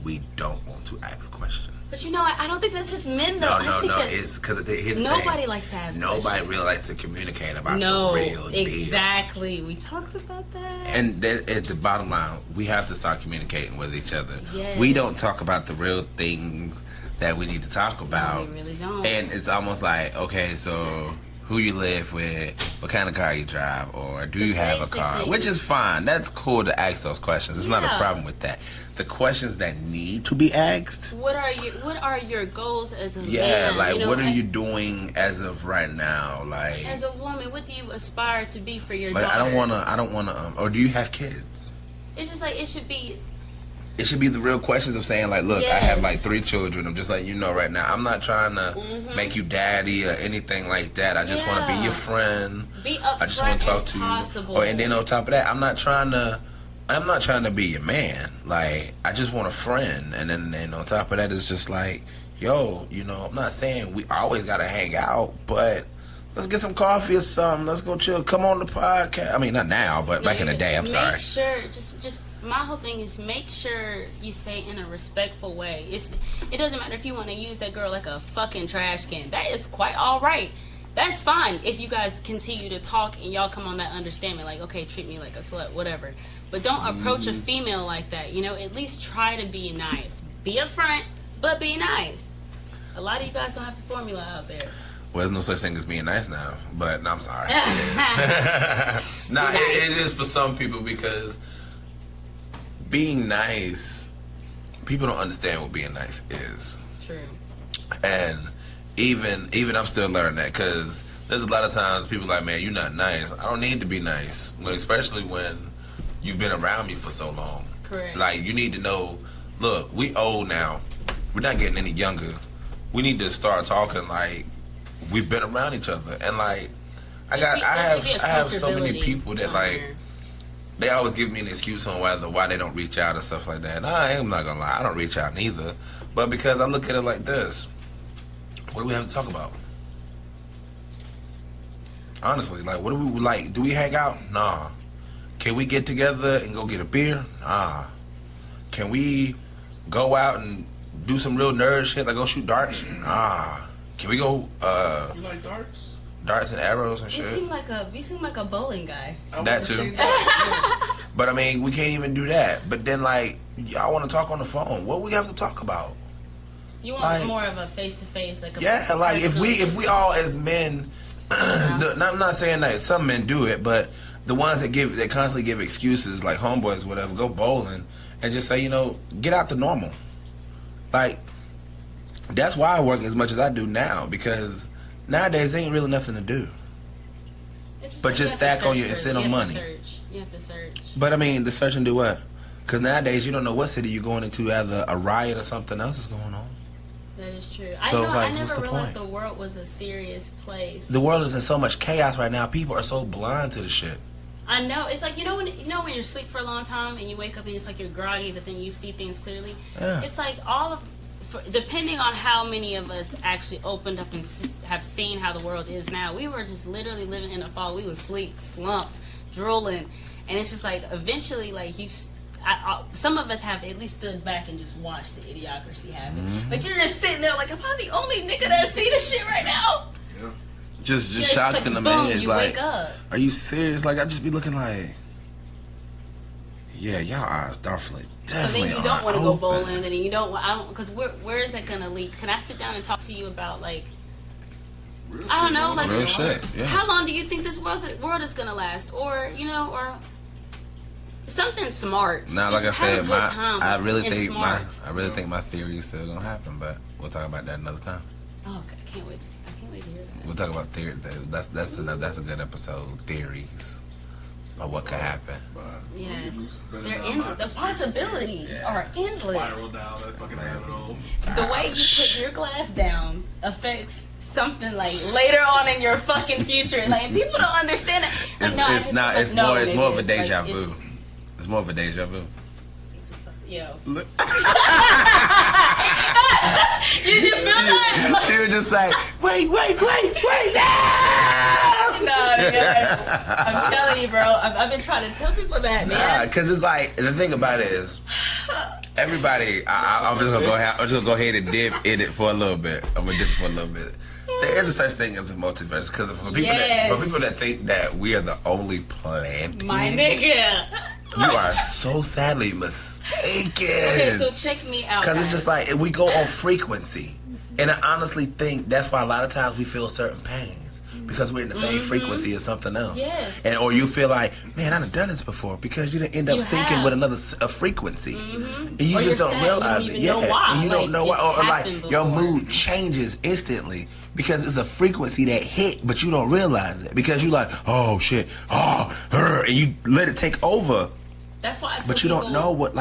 We don't want to ask questions. But you know, I don't think that's just men, though. No. It's because nobody likes to ask questions. Nobody really likes to communicate about the real deal. Exactly. We talked about that. And at the bottom line, we have to start communicating with each other. Yes. We don't talk about the real things that we need to talk about. No, we really don't. And it's almost like, okay, so who you live with, what kind of car you drive, or do you have a car? things. Which is fine. That's cool to ask those questions. It's not a problem with that. The questions that need to be asked. What are your goals as a man? Yeah, like you know, what are you doing as of right now? Like as a woman, what do you aspire to be for your like daughter? I don't wanna or do you have kids? It's just like it should be the real questions of saying like, look, I have like 3 children. I'm just letting you know right now. I'm not trying to make you daddy or anything like that. I just want to be your friend. Be upfront. I just want to talk to possible. you. And then on top of that, I'm not trying to be your man. Like I just want a friend. And then on top of that, it's just like, yo, you know, I'm not saying we always gotta hang out, but let's get some coffee or something. Let's go chill. Come on the podcast. I mean, not now, but back in the day. I'm sorry. Make sure, just my whole thing is make sure you say in a respectful way. It doesn't matter if you want to use that girl like a fucking trash can. That is quite all right. That's fine if you guys continue to talk and y'all come on that understanding. Like, okay, treat me like a slut, whatever. But don't approach a female like that. You know, at least try to be nice. Be upfront, but be nice. A lot of you guys don't have the formula out there. Well, there's no such thing as being nice now, but no, I'm sorry. It is for some people because being nice, people don't understand what being nice is. True. And even I'm still learning that because there's a lot of times people like, man, you're not nice. I don't need to be nice, especially when you've been around me for so long. Correct. Like, you need to know, look, we old now. We're not getting any younger. We need to start talking like we've been around each other. And like, I have so many people that like, they always give me an excuse on why they don't reach out and stuff like that. And I'm not gonna lie, I don't reach out neither. But because I look at it like this, what do we have to talk about? Honestly, like, what do we like? Do we hang out? Nah. Can we get together and go get a beer? Nah. Can we go out and do some real nerd shit, like go shoot darts? Nah. Can we go You like darts? darts and arrows and You shit? seem like a bowling guy. That too. But I mean, we can't even do that. But then, like, y'all want to talk on the phone? What we have to talk about? You want Like, more of a face to face, like a like if we all as men, I'm not saying that some men do it, but the ones that constantly give excuses, like homeboys, whatever, go bowling and just say, get out the normal. Like, that's why I work as much as I do now, because nowadays there ain't really nothing to do. But just stack on and send on money. You have to search. But I mean, to search and do what? Because nowadays you don't know what city you're going into. Either a riot or something else is going on. That is true. So I what's never the realized point? the world was a serious place. The world is in so much chaos right now. People are so blind to the shit. I know. It's like when you're asleep for a long time and you wake up and it's like you're groggy, but then you see things clearly. Yeah. It's like depending on how many of us actually opened up and have seen how the world is now. We were just literally living in a fog. We would sleep, slumped, drooling, and it's just like eventually, like some of us have at least stood back and just watched the idiocracy happen. Mm-hmm. Like you're just sitting there, like, am I the only nigga that see this shit right now? Yeah. Just Yeah, shocked it's in the boom, man. It's you like, wake up. are you serious? Like, I just be looking like, yeah, y'all eyes definitely. So then you don't aren't want to go open. bowling, and you don't. Because where is that gonna lead? Can I sit down and talk to you about like? Real I don't shit, know, like Real shit, yeah. how long do you think this world is gonna last, or or something smart? Now, like I Just have said, a good time I really and think smart. my theory is still gonna happen, but we'll talk about that another time. Oh, okay. I can't wait to hear that. We'll talk about theory. That's a good episode. Theories of what could happen. Yes, the possibilities are endless. Spiral down that fucking rabbit hole. The way you put your glass down affects something like later on in your fucking future. Like people don't understand it. Like, It's more of a nigga, deja like, vu. It's more of a deja vu. Yo. Did you feel that? She was just like, wait, no! No, nigga. I'm telling you, bro. I've been trying to tell people that, man. Because it's like, the thing about it is, everybody, I'm just gonna go ahead and dip in it for a little bit. I'm gonna dip for a little bit. There is a such thing as a multiverse, because for people that think that we are the only planet, My nigga. you are so sadly mistaken. Okay, so check me out. Because it's guys. just like, we go on frequency. And I honestly think that's why a lot of times we feel certain pains. Because we're in the same frequency as something else. Yes. Or you feel like, man, I've done this before. Because you didn't end up You syncing have. with another frequency. And you Or just you're don't sad, realize you it. don't even know why. And you don't Like, know why. it's Or like, happened your before. mood changes instantly. Because it's a frequency that hit, but you don't realize it. Because you like, oh, shit. And you let it take over. That's why I tell But you people, don't know what,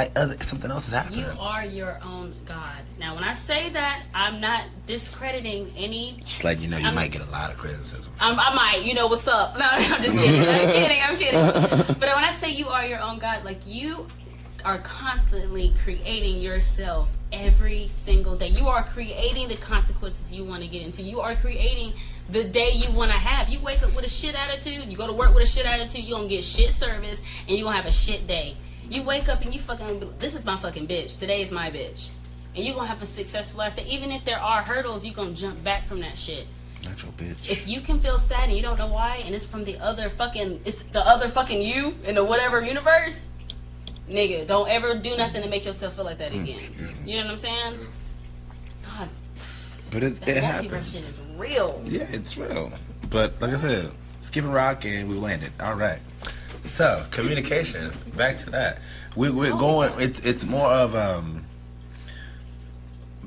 something else is happening. You are your own God. Now, when I say that, I'm not discrediting any. Just like, you might get a lot of criticism. I might, what's up? No, I'm just kidding. I'm kidding. But when I say you are your own God, like you are constantly creating yourself every single day. You are creating the consequences you want to get into. You are creating the day you want to have. You wake up with a shit attitude, you go to work with a shit attitude, you don't get shit service, and you gonna have a shit day. You wake up and you this is my fucking bitch. Today is my bitch. And you gonna have a successful ass day. Even if there are hurdles, you gonna jump back from that shit. Not your bitch. If you can feel sad and you don't know why, and it's from the other fucking you in the whatever universe, nigga, don't ever do nothing to make yourself feel like that again. You know what I'm saying? God, But it that multiverse happens. shit is real. Yeah, it's real. But like I said, skip a rock and we landed. All right. So communication. Back to that. We're going. It's more of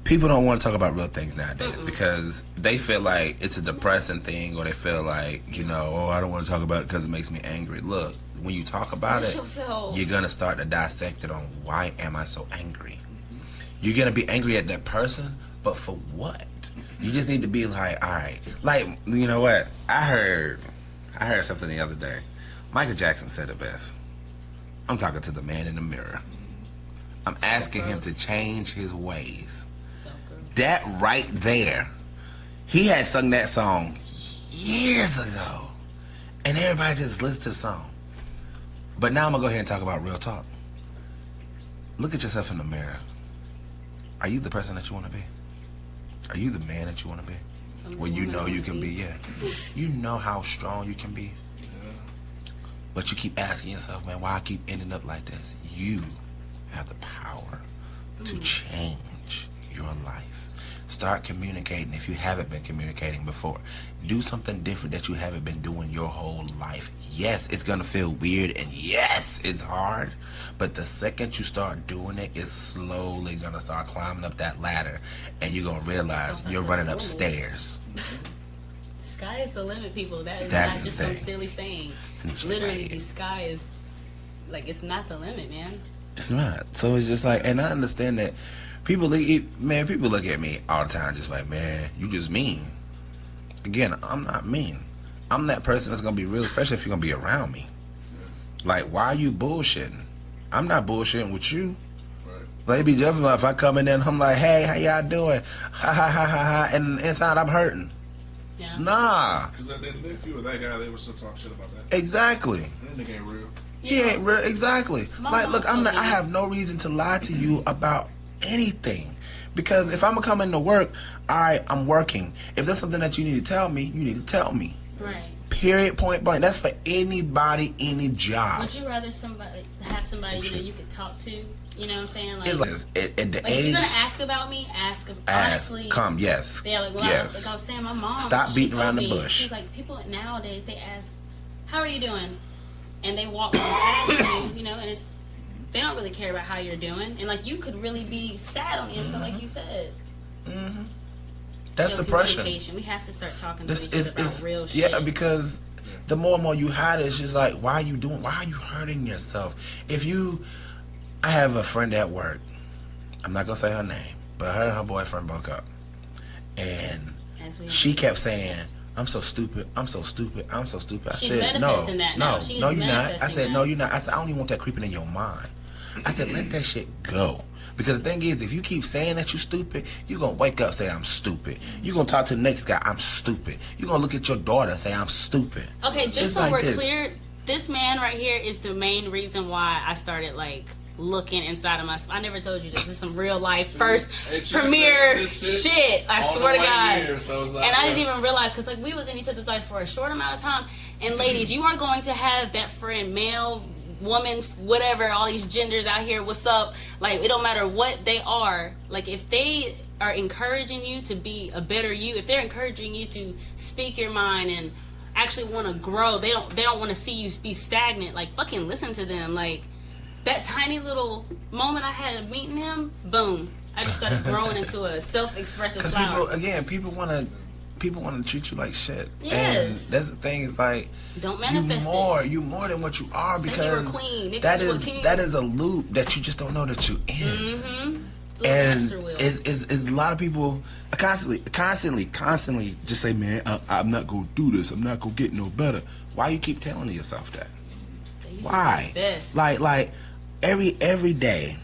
people don't want to talk about real things nowadays because they feel like it's a depressing thing, or they feel like I don't want to talk about it because it makes me angry. Look, when you talk about it, you're gonna start to dissect it on why am I so angry. You're gonna be angry at that person, but for what? You just need to be like, all right, like you know what? I heard something the other day. Michael Jackson said it best. I'm talking to the man in the mirror. I'm asking him to change his ways. That right there, he had sung that song years ago, and everybody just listened to the song. But now I'm gonna go ahead and talk about real talk. Look at yourself in the mirror. Are you the person that you want to be? Are you the man that you want to be? When you know you can be, yeah. You know how strong you can be. But you keep asking yourself, man, why I keep ending up like this? You have the power to change your life. Start communicating if you haven't been communicating before. Do something different that you haven't been doing your whole life. Yes, it's going to feel weird, and yes, it's hard. But the second you start doing it, it's slowly going to start climbing up that ladder, and you're going to realize you're running upstairs. Sky is the limit, people. That's not just some silly saying. Literally, the sky is, like, it's not the limit, man. It's not. So it's just like, and I understand that people look at me all the time just like, man, you just mean. Again, I'm not mean. I'm that person that's going to be real, especially if you're going to be around me. Like, why are you bullshitting? I'm not bullshitting with you. Like, be different if I come in there and I'm like, hey, how y'all doing? Ha, ha, ha, ha, ha. And inside I'm hurting. Yeah. Nah. Because if you were that guy, they would still talk shit about that. Exactly. That nigga ain't real. He ain't real. Exactly. Like, look, I have no reason to lie to you about anything. Because if I'm going to come into work, all right, I'm working. If there's something that you need to tell me, you need to tell me. Right. Period, point blank. That's for anybody, any job. Would you rather have somebody you could talk to? You know what I'm saying? Like, it's like at the like age. if you're gonna ask about me, honestly. Come, yes. Yeah, like, yes. I was saying, my mom. Stop beating around the me, bush. She's like, people nowadays, they ask, "How are you doing?" And they walk past you, and they don't really care about how you're doing, and like you could really be sad on the inside, like you said. Mm-hmm. That's depression. We have to start talking to each other about real shit. Yeah, because the more and more you hide it, it's just like, why are you hurting yourself? I have a friend at work. I'm not gonna say her name, but her and her boyfriend broke up, and she kept saying, "I'm so stupid. I'm so stupid. I'm so stupid." I said, "No, you're not." I said, "No, you're not." I said, "I don't even want that creeping in your mind." I said, "Let that shit go." Because the thing is, if you keep saying that you're stupid, you're going to wake up and say, I'm stupid. You're going to talk to the next guy, I'm stupid. You're going to look at your daughter and say, I'm stupid. Okay, just so we're clear, this man right here is the main reason why I started, like, looking inside of myself. I never told you this. This is some real life first premiere shit. I swear to God. Here, so like, and I didn't even realize, because, like, we was in each other's life for a short amount of time. And, ladies, you are going to have that friend, male, woman, whatever, all these genders out here, what's up, like, it don't matter what they are, like, if they are encouraging you to be a better you, if they're encouraging you to speak your mind and actually want to grow, they don't want to see you be stagnant, like, fucking listen to them. Like, that tiny little moment I had of meeting him, boom, I just started growing into a self-expressive flower. People want to treat you like shit. Yes. And that's the thing, is like, don't manifest you more than what you are, say because you're a queen. that is a loop that you just don't know that you're in. Mm-hmm. And it's a lot of people constantly just say, man, I'm not gonna do this, I'm not gonna get no better. Why you keep telling yourself that? Why? Like every day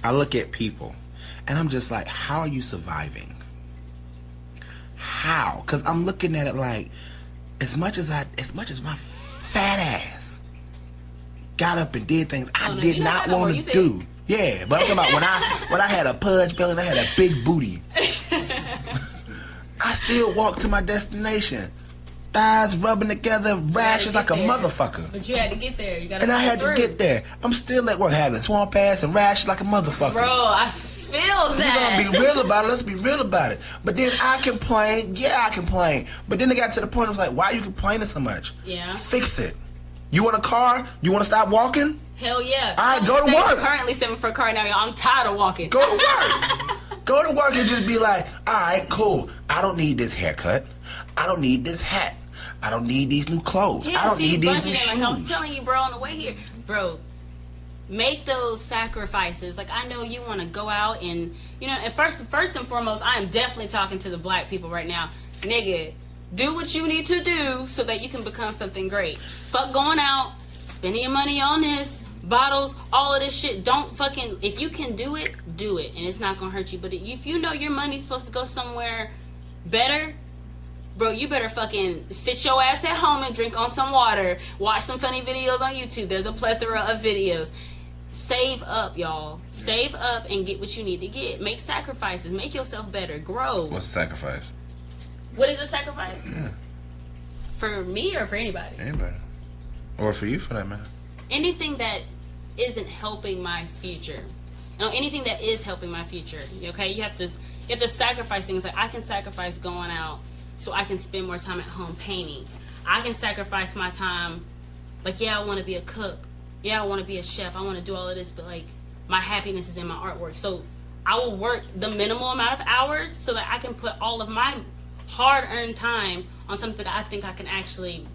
I look at people and I'm just like, how are you surviving? How? Because I'm looking at it like, as much as my fat ass got up and did things I did not want to do. Yeah, but I'm talking about when I had a pudge belly and I had a big booty. I still walked to my destination. Thighs rubbing together, rashes like a motherfucker. But you had to get there. You got to. And I had to get there. I'm still at work having swamp ass and rashes like a motherfucker. Bro, I feel that. We're gonna be real about it. Let's be real about it. But then I complain. Yeah, I complain. But then it got to the point I was like, why are you complaining so much? Yeah. Fix it. You want a car? You want to stop walking? Hell yeah. All right, go to work. I'm currently saving for a car now, y'all. I'm tired of walking. Go to work. Go to work and just be like, all right, cool. I don't need this haircut. I don't need this hat. I don't need these new clothes. Yeah, I don't need these new shoes. Like I was telling you, bro, on the way here. Bro, make those sacrifices. Like, I know you want to go out and, and first and foremost, I am definitely talking to the black people right now. Nigga, do what you need to do so that you can become something great. Fuck going out, spending your money on this, bottles, all of this shit. Don't fucking, if you can do it, do it. And it's not going to hurt you. But if you know your money's supposed to go somewhere better, bro, you better fucking sit your ass at home and drink on some water. Watch some funny videos on YouTube. There's a plethora of videos. save up, y'all. Save up and get what you need to get. Make sacrifices. Make yourself better. Grow. What's a sacrifice? What is a sacrifice? Yeah. For me or for anybody? Anybody. Or for you, for that matter. Anything that isn't helping my future. No, anything that is helping my future. Okay, you have to sacrifice things. Like I can sacrifice going out so I can spend more time at home painting. I can sacrifice my time. Like, yeah, I want to be a cook. Yeah, I want to be a chef. I want to do all of this, but like my happiness is in my artwork. So I will work the minimal amount of hours so that I can put all of my hard-earned time on something that I think I can actually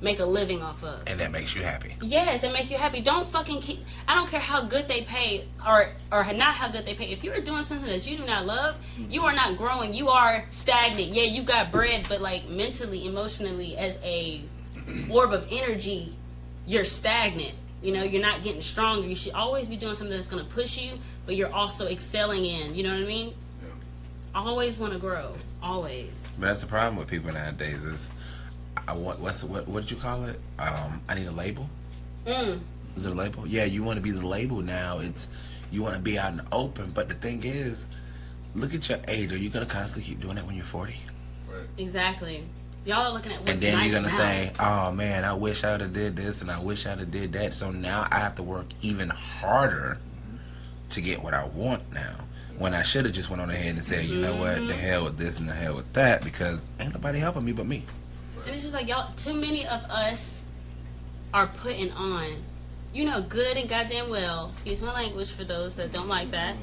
make a living off of. And that makes you happy. Yes, that make you happy. Don't fucking keep... I don't care how good they pay or not how good they pay. If you're doing something that you do not love, you are not growing. You are stagnant. Yeah, you got bread, but like mentally, emotionally, as a orb of energy, you're stagnant. You know, you're not getting stronger. You should always be doing something that's going to push you, but you're also excelling in. You know what I mean? Yeah. I always want to grow. Always. But that's the problem with people nowadays is, what did you call it? I need a label. Is it a label? Yeah, you want to be the label now. You want to be out in the open. But the thing is, look at your age. Are you going to constantly keep doing that when you're 40? Right. Exactly. Y'all are looking at what's And then nice you're going to now. say, oh man, I wish I would have did this and I wish I would have did that. So now I have to work even harder to get what I want now. When I should have just went on ahead and said, you know what, the hell with this and the hell with that, because ain't nobody helping me but me. And it's just like, y'all, too many of us are putting on, you know, good and goddamn well, excuse my language for those that don't like that.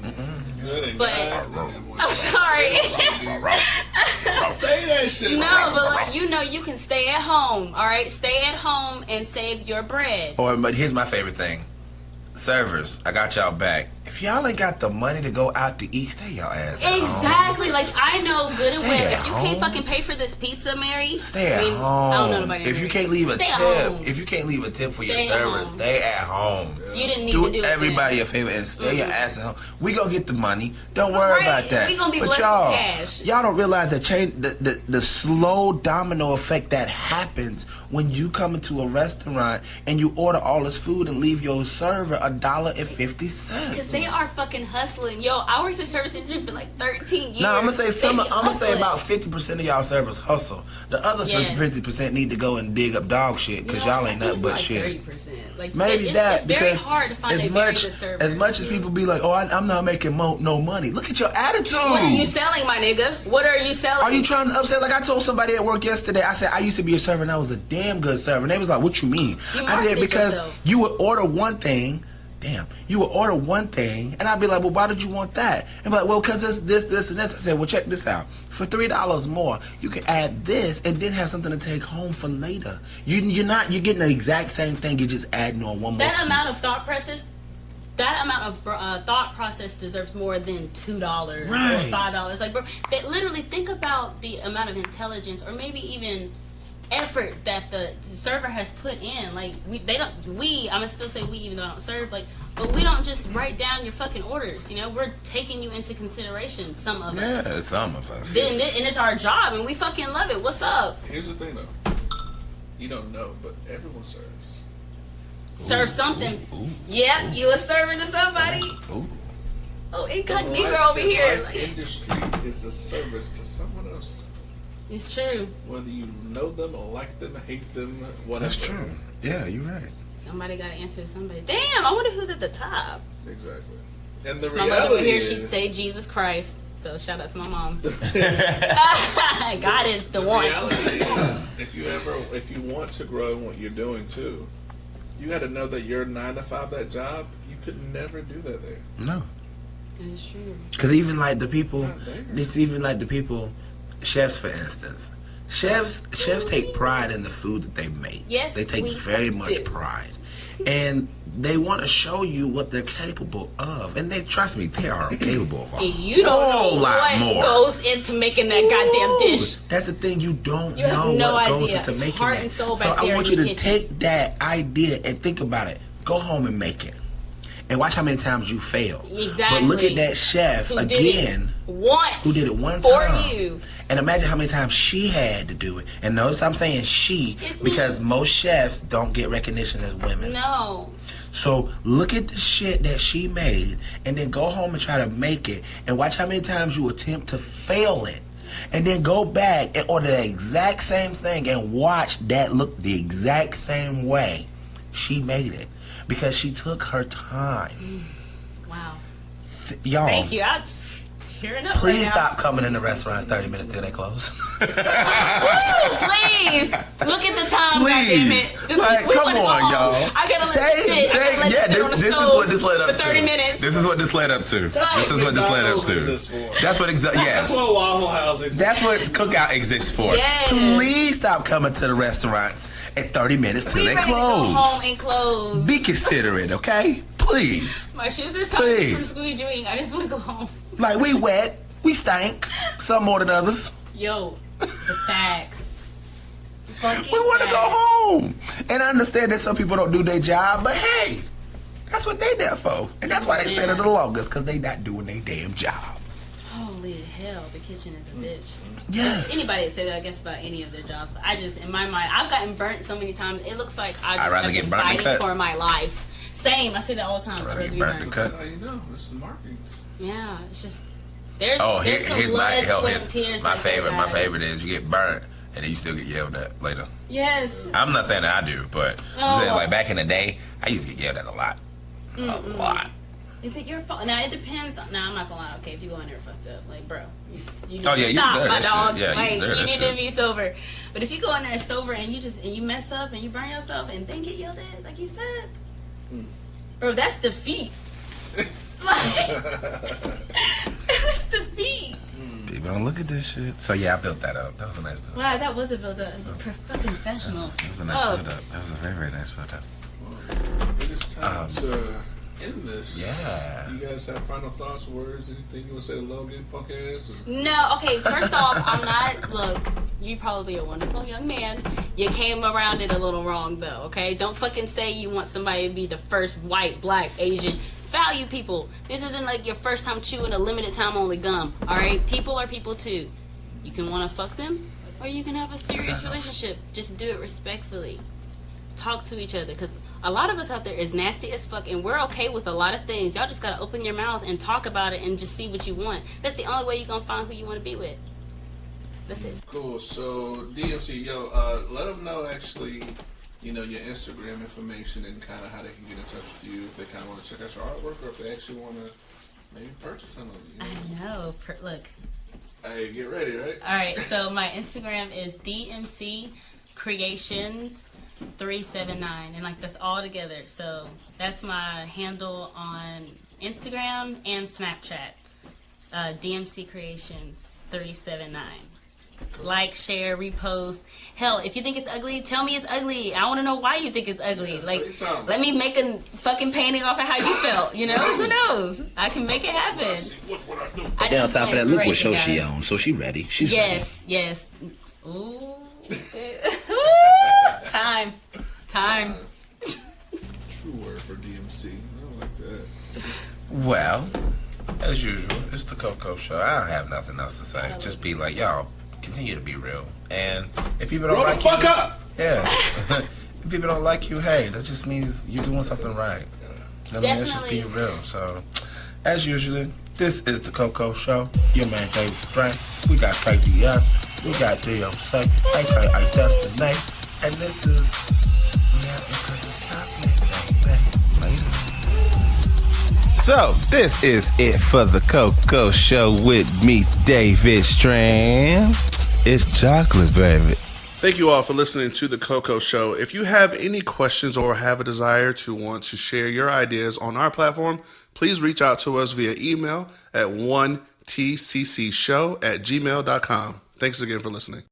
Good and But, goddamn well. I'm sorry. Say that shit. No, but like, you know, you can stay at home, all right? Stay at home and save your bread. But here's my favorite thing. Servers, I got y'all back. If y'all ain't got the money to go out to eat, stay y'all ass at home. Exactly. Like, I know good and Stay well, at if you home. can't fucking pay for this pizza, Mary, Stay at I mean, home. I don't know nobody If you can't leave a Stay at tip, home. if you can't leave a tip for your Stay at servers, home. stay at home. You didn't need Do to do it. everybody then. a favor and stay your ass at home. We gonna get the money. Don't worry Right. about that. We gonna be but blessed y'all, with cash. y'all don't realize that the slow domino effect that happens when you come into a restaurant and you order all this food and leave your server $1.50. Because they are fucking hustling. Yo, I worked in service industry for like 13 years. Now I'm gonna say They be hustling. about 50% of y'all servers hustle. The other Yes. 50% need to go and dig up dog shit because You know, y'all I ain't think nothing it's but like shit. 30%. Like, Maybe it's that very because hard to find as a much very good server. as much as people be like, oh, I'm not making no money. Look at your attitude. What are you selling, my nigga? What are you selling? Are you trying to upset? Like I told somebody at work yesterday, I said I used to be a server and I was a damn good server. And they was like, what you mean? You I said marketed because yourself. you would order one thing. Damn, you would order one thing, and I'd be like, well, why did you want that? And be like, well, because it's this, and this. I said, well, check this out. For $3 more, you can add this and then have something to take home for later. You're getting the exact same thing. You're just adding on one more that piece. amount of thought process deserves more than $2 or Right. $5. Like, bro, that literally think about the amount of intelligence or maybe even effort that the server has put in. Like, I'm gonna still say we, even though I don't serve, like, but we don't just write down your fucking orders, you know? We're taking you into consideration, some of us. Yeah, some of us. And it's our job, and we fucking love it. What's up? Here's the thing, though. You don't know, but everyone serves. Serve something. Ooh. Yep, you a server to somebody. Ooh. Oh, The incognito life- over the here. life industry is a service to someone else. It's true. Whether you know them or like them, hate them, whatever. That's true. Yeah, you're right. Somebody got to answer to somebody. Damn, I wonder who's at the top. Exactly. And the My reality mother would hear, is, she'd say Jesus Christ. So shout out to my mom. God is the one. reality is, if you want to grow in what you're doing too, you got to know that your 9 to 5, that job, you could never do that there. No. It's true. Because even like the people, Not there. it's even like the people, chefs for instance. Chefs take pride in the food that they make. Yes, they take we very much do. pride, and they want to show you what they're capable of. And they trust me, they are capable of a And you don't whole know lot what more. goes into making that goddamn Ooh, dish. That's the thing, you don't You have know no what goes idea. into It's making heart that. and soul So back I there want in you the to kitchen. take that idea and think about it. Go home and make it. And watch how many times you fail. Exactly. But look at that chef Who did again. it once. Who did it one for time. you. And imagine how many times she had to do it. And notice I'm saying she It's me. because most chefs don't get recognition as women. No. So look at the shit that she made and then go home and try to make it and watch how many times you attempt to fail it. And then go back and order the exact same thing and watch that look the exact same way she made it. Because she took her time. Wow. Y'all. Thank you. I'm tearing up. Please right stop coming in the restaurants 30 minutes till they close. Woo, please. Look at the time, Please. goddammit. Like, come on, y'all. I gotta let it sit. This is what this led up for 30 to. minutes. This is what this led up to. This is what this led up to. That's what yes. That's what Waffle House exists. That's what Cookout exists for. Yes. Please stop coming to the restaurants at 30 minutes till they ready to close. go home and close. Be considerate, okay? Please. My shoes are soft Please. from squeegeeing. I just want to go home. Like, we wet. We stank. Some more than others. Yo, the facts. Fucking We want to facts. go home. And I understand that some people don't do their job, but hey, that's what they there for. And that's why they stay there the longest, because they not doing their damn job. Holy hell, the kitchen is a bitch. Yes. Anybody would say that, I guess, about any of their jobs, but I just, in my mind, I've gotten burnt so many times. It looks like I'd I've rather been get burnt than fighting cut. for my life. Same, I say that all the time. I'd rather I'd get be burnt than cut. That's how you know. It's the markings. Yeah, it's just there's Here's some my blood, sweat, and tears. my that go, favorite. My guys. favorite is you get burnt and then you still get yelled at later. Yes. I'm not saying that I do, but I'm saying like back in the day, I used to get yelled at a lot. A lot. Is it your fault? Now it depends. Now I'm not gonna lie. Okay, if you go in there fucked up, like bro, you Oh, yeah, you stop, deserve my that dog. shit. Yeah, you like, deserve you that need shit. to be sober. But if you go in there sober and you mess up and you burn yourself and then get yelled at, like you said, bro, that's defeat. Like, that's defeat. People don't look at this shit. So yeah, I built that up. That was a nice build. Wow, that was a build up. Fucking professional. That was a nice build up. That was a very, very nice build up. It is time to end this. Yeah. You guys have final thoughts, words, anything you want to say to Logan, punk ass? Or? No, okay, first off, I'm not, look, you probably a wonderful young man. You came around it a little wrong, though, okay? Don't fucking say you want somebody to be the first white, black, Asian. Value people. This isn't like your first time chewing a limited time only gum, alright? People are people, too. You can want to fuck them, or you can have a serious relationship. Just do it respectfully. Talk to each other, because a lot of us out there is nasty as fuck, and we're okay with a lot of things. Y'all just gotta open your mouths and talk about it and just see what you want. That's the only way you're gonna find who you want to be with. That's it. Cool. So DMC, let them know actually, your Instagram information and kind of how they can get in touch with you if they kind of want to check out your artwork or if they actually want to maybe purchase some of it. I know. Look. Hey, get ready, right? All right. So my Instagram is DMC Creations 379, and like that's all together. So that's my handle on Instagram and Snapchat. DMC Creations 379. Like, share, repost. Hell, if you think it's ugly, tell me it's ugly. I want to know why you think it's ugly. Yeah, like, say something. let me make a fucking painting off of how you felt. Who knows? I can make it happen. What I do. I Then on just top of want that, look what inspiration, show she guys. on. So she ready. She's Yes, yes. Ooh. Time. True word for DMC. I like that. ready. Well, as usual, it's the Coco Show. I don't have nothing else to say. Just be like, y'all, continue to be real. And if people don't Roll the like fuck you, up! yeah. If people don't like you, hey, that just means you're doing something right. I mean, it's just being real. So, as usual, this is the Coco Show. Your man David Strang. We got KDS. We got DOC. AKA Destiny. And this is because it's chocolate, baby. Later. So, this is it for the Coco Show with me, David Strang. It's chocolate, baby. Thank you all for listening to The Coco Show. If you have any questions or have a desire to want to share your ideas on our platform, please reach out to us via email at 1tccshow@gmail.com. Thanks again for listening.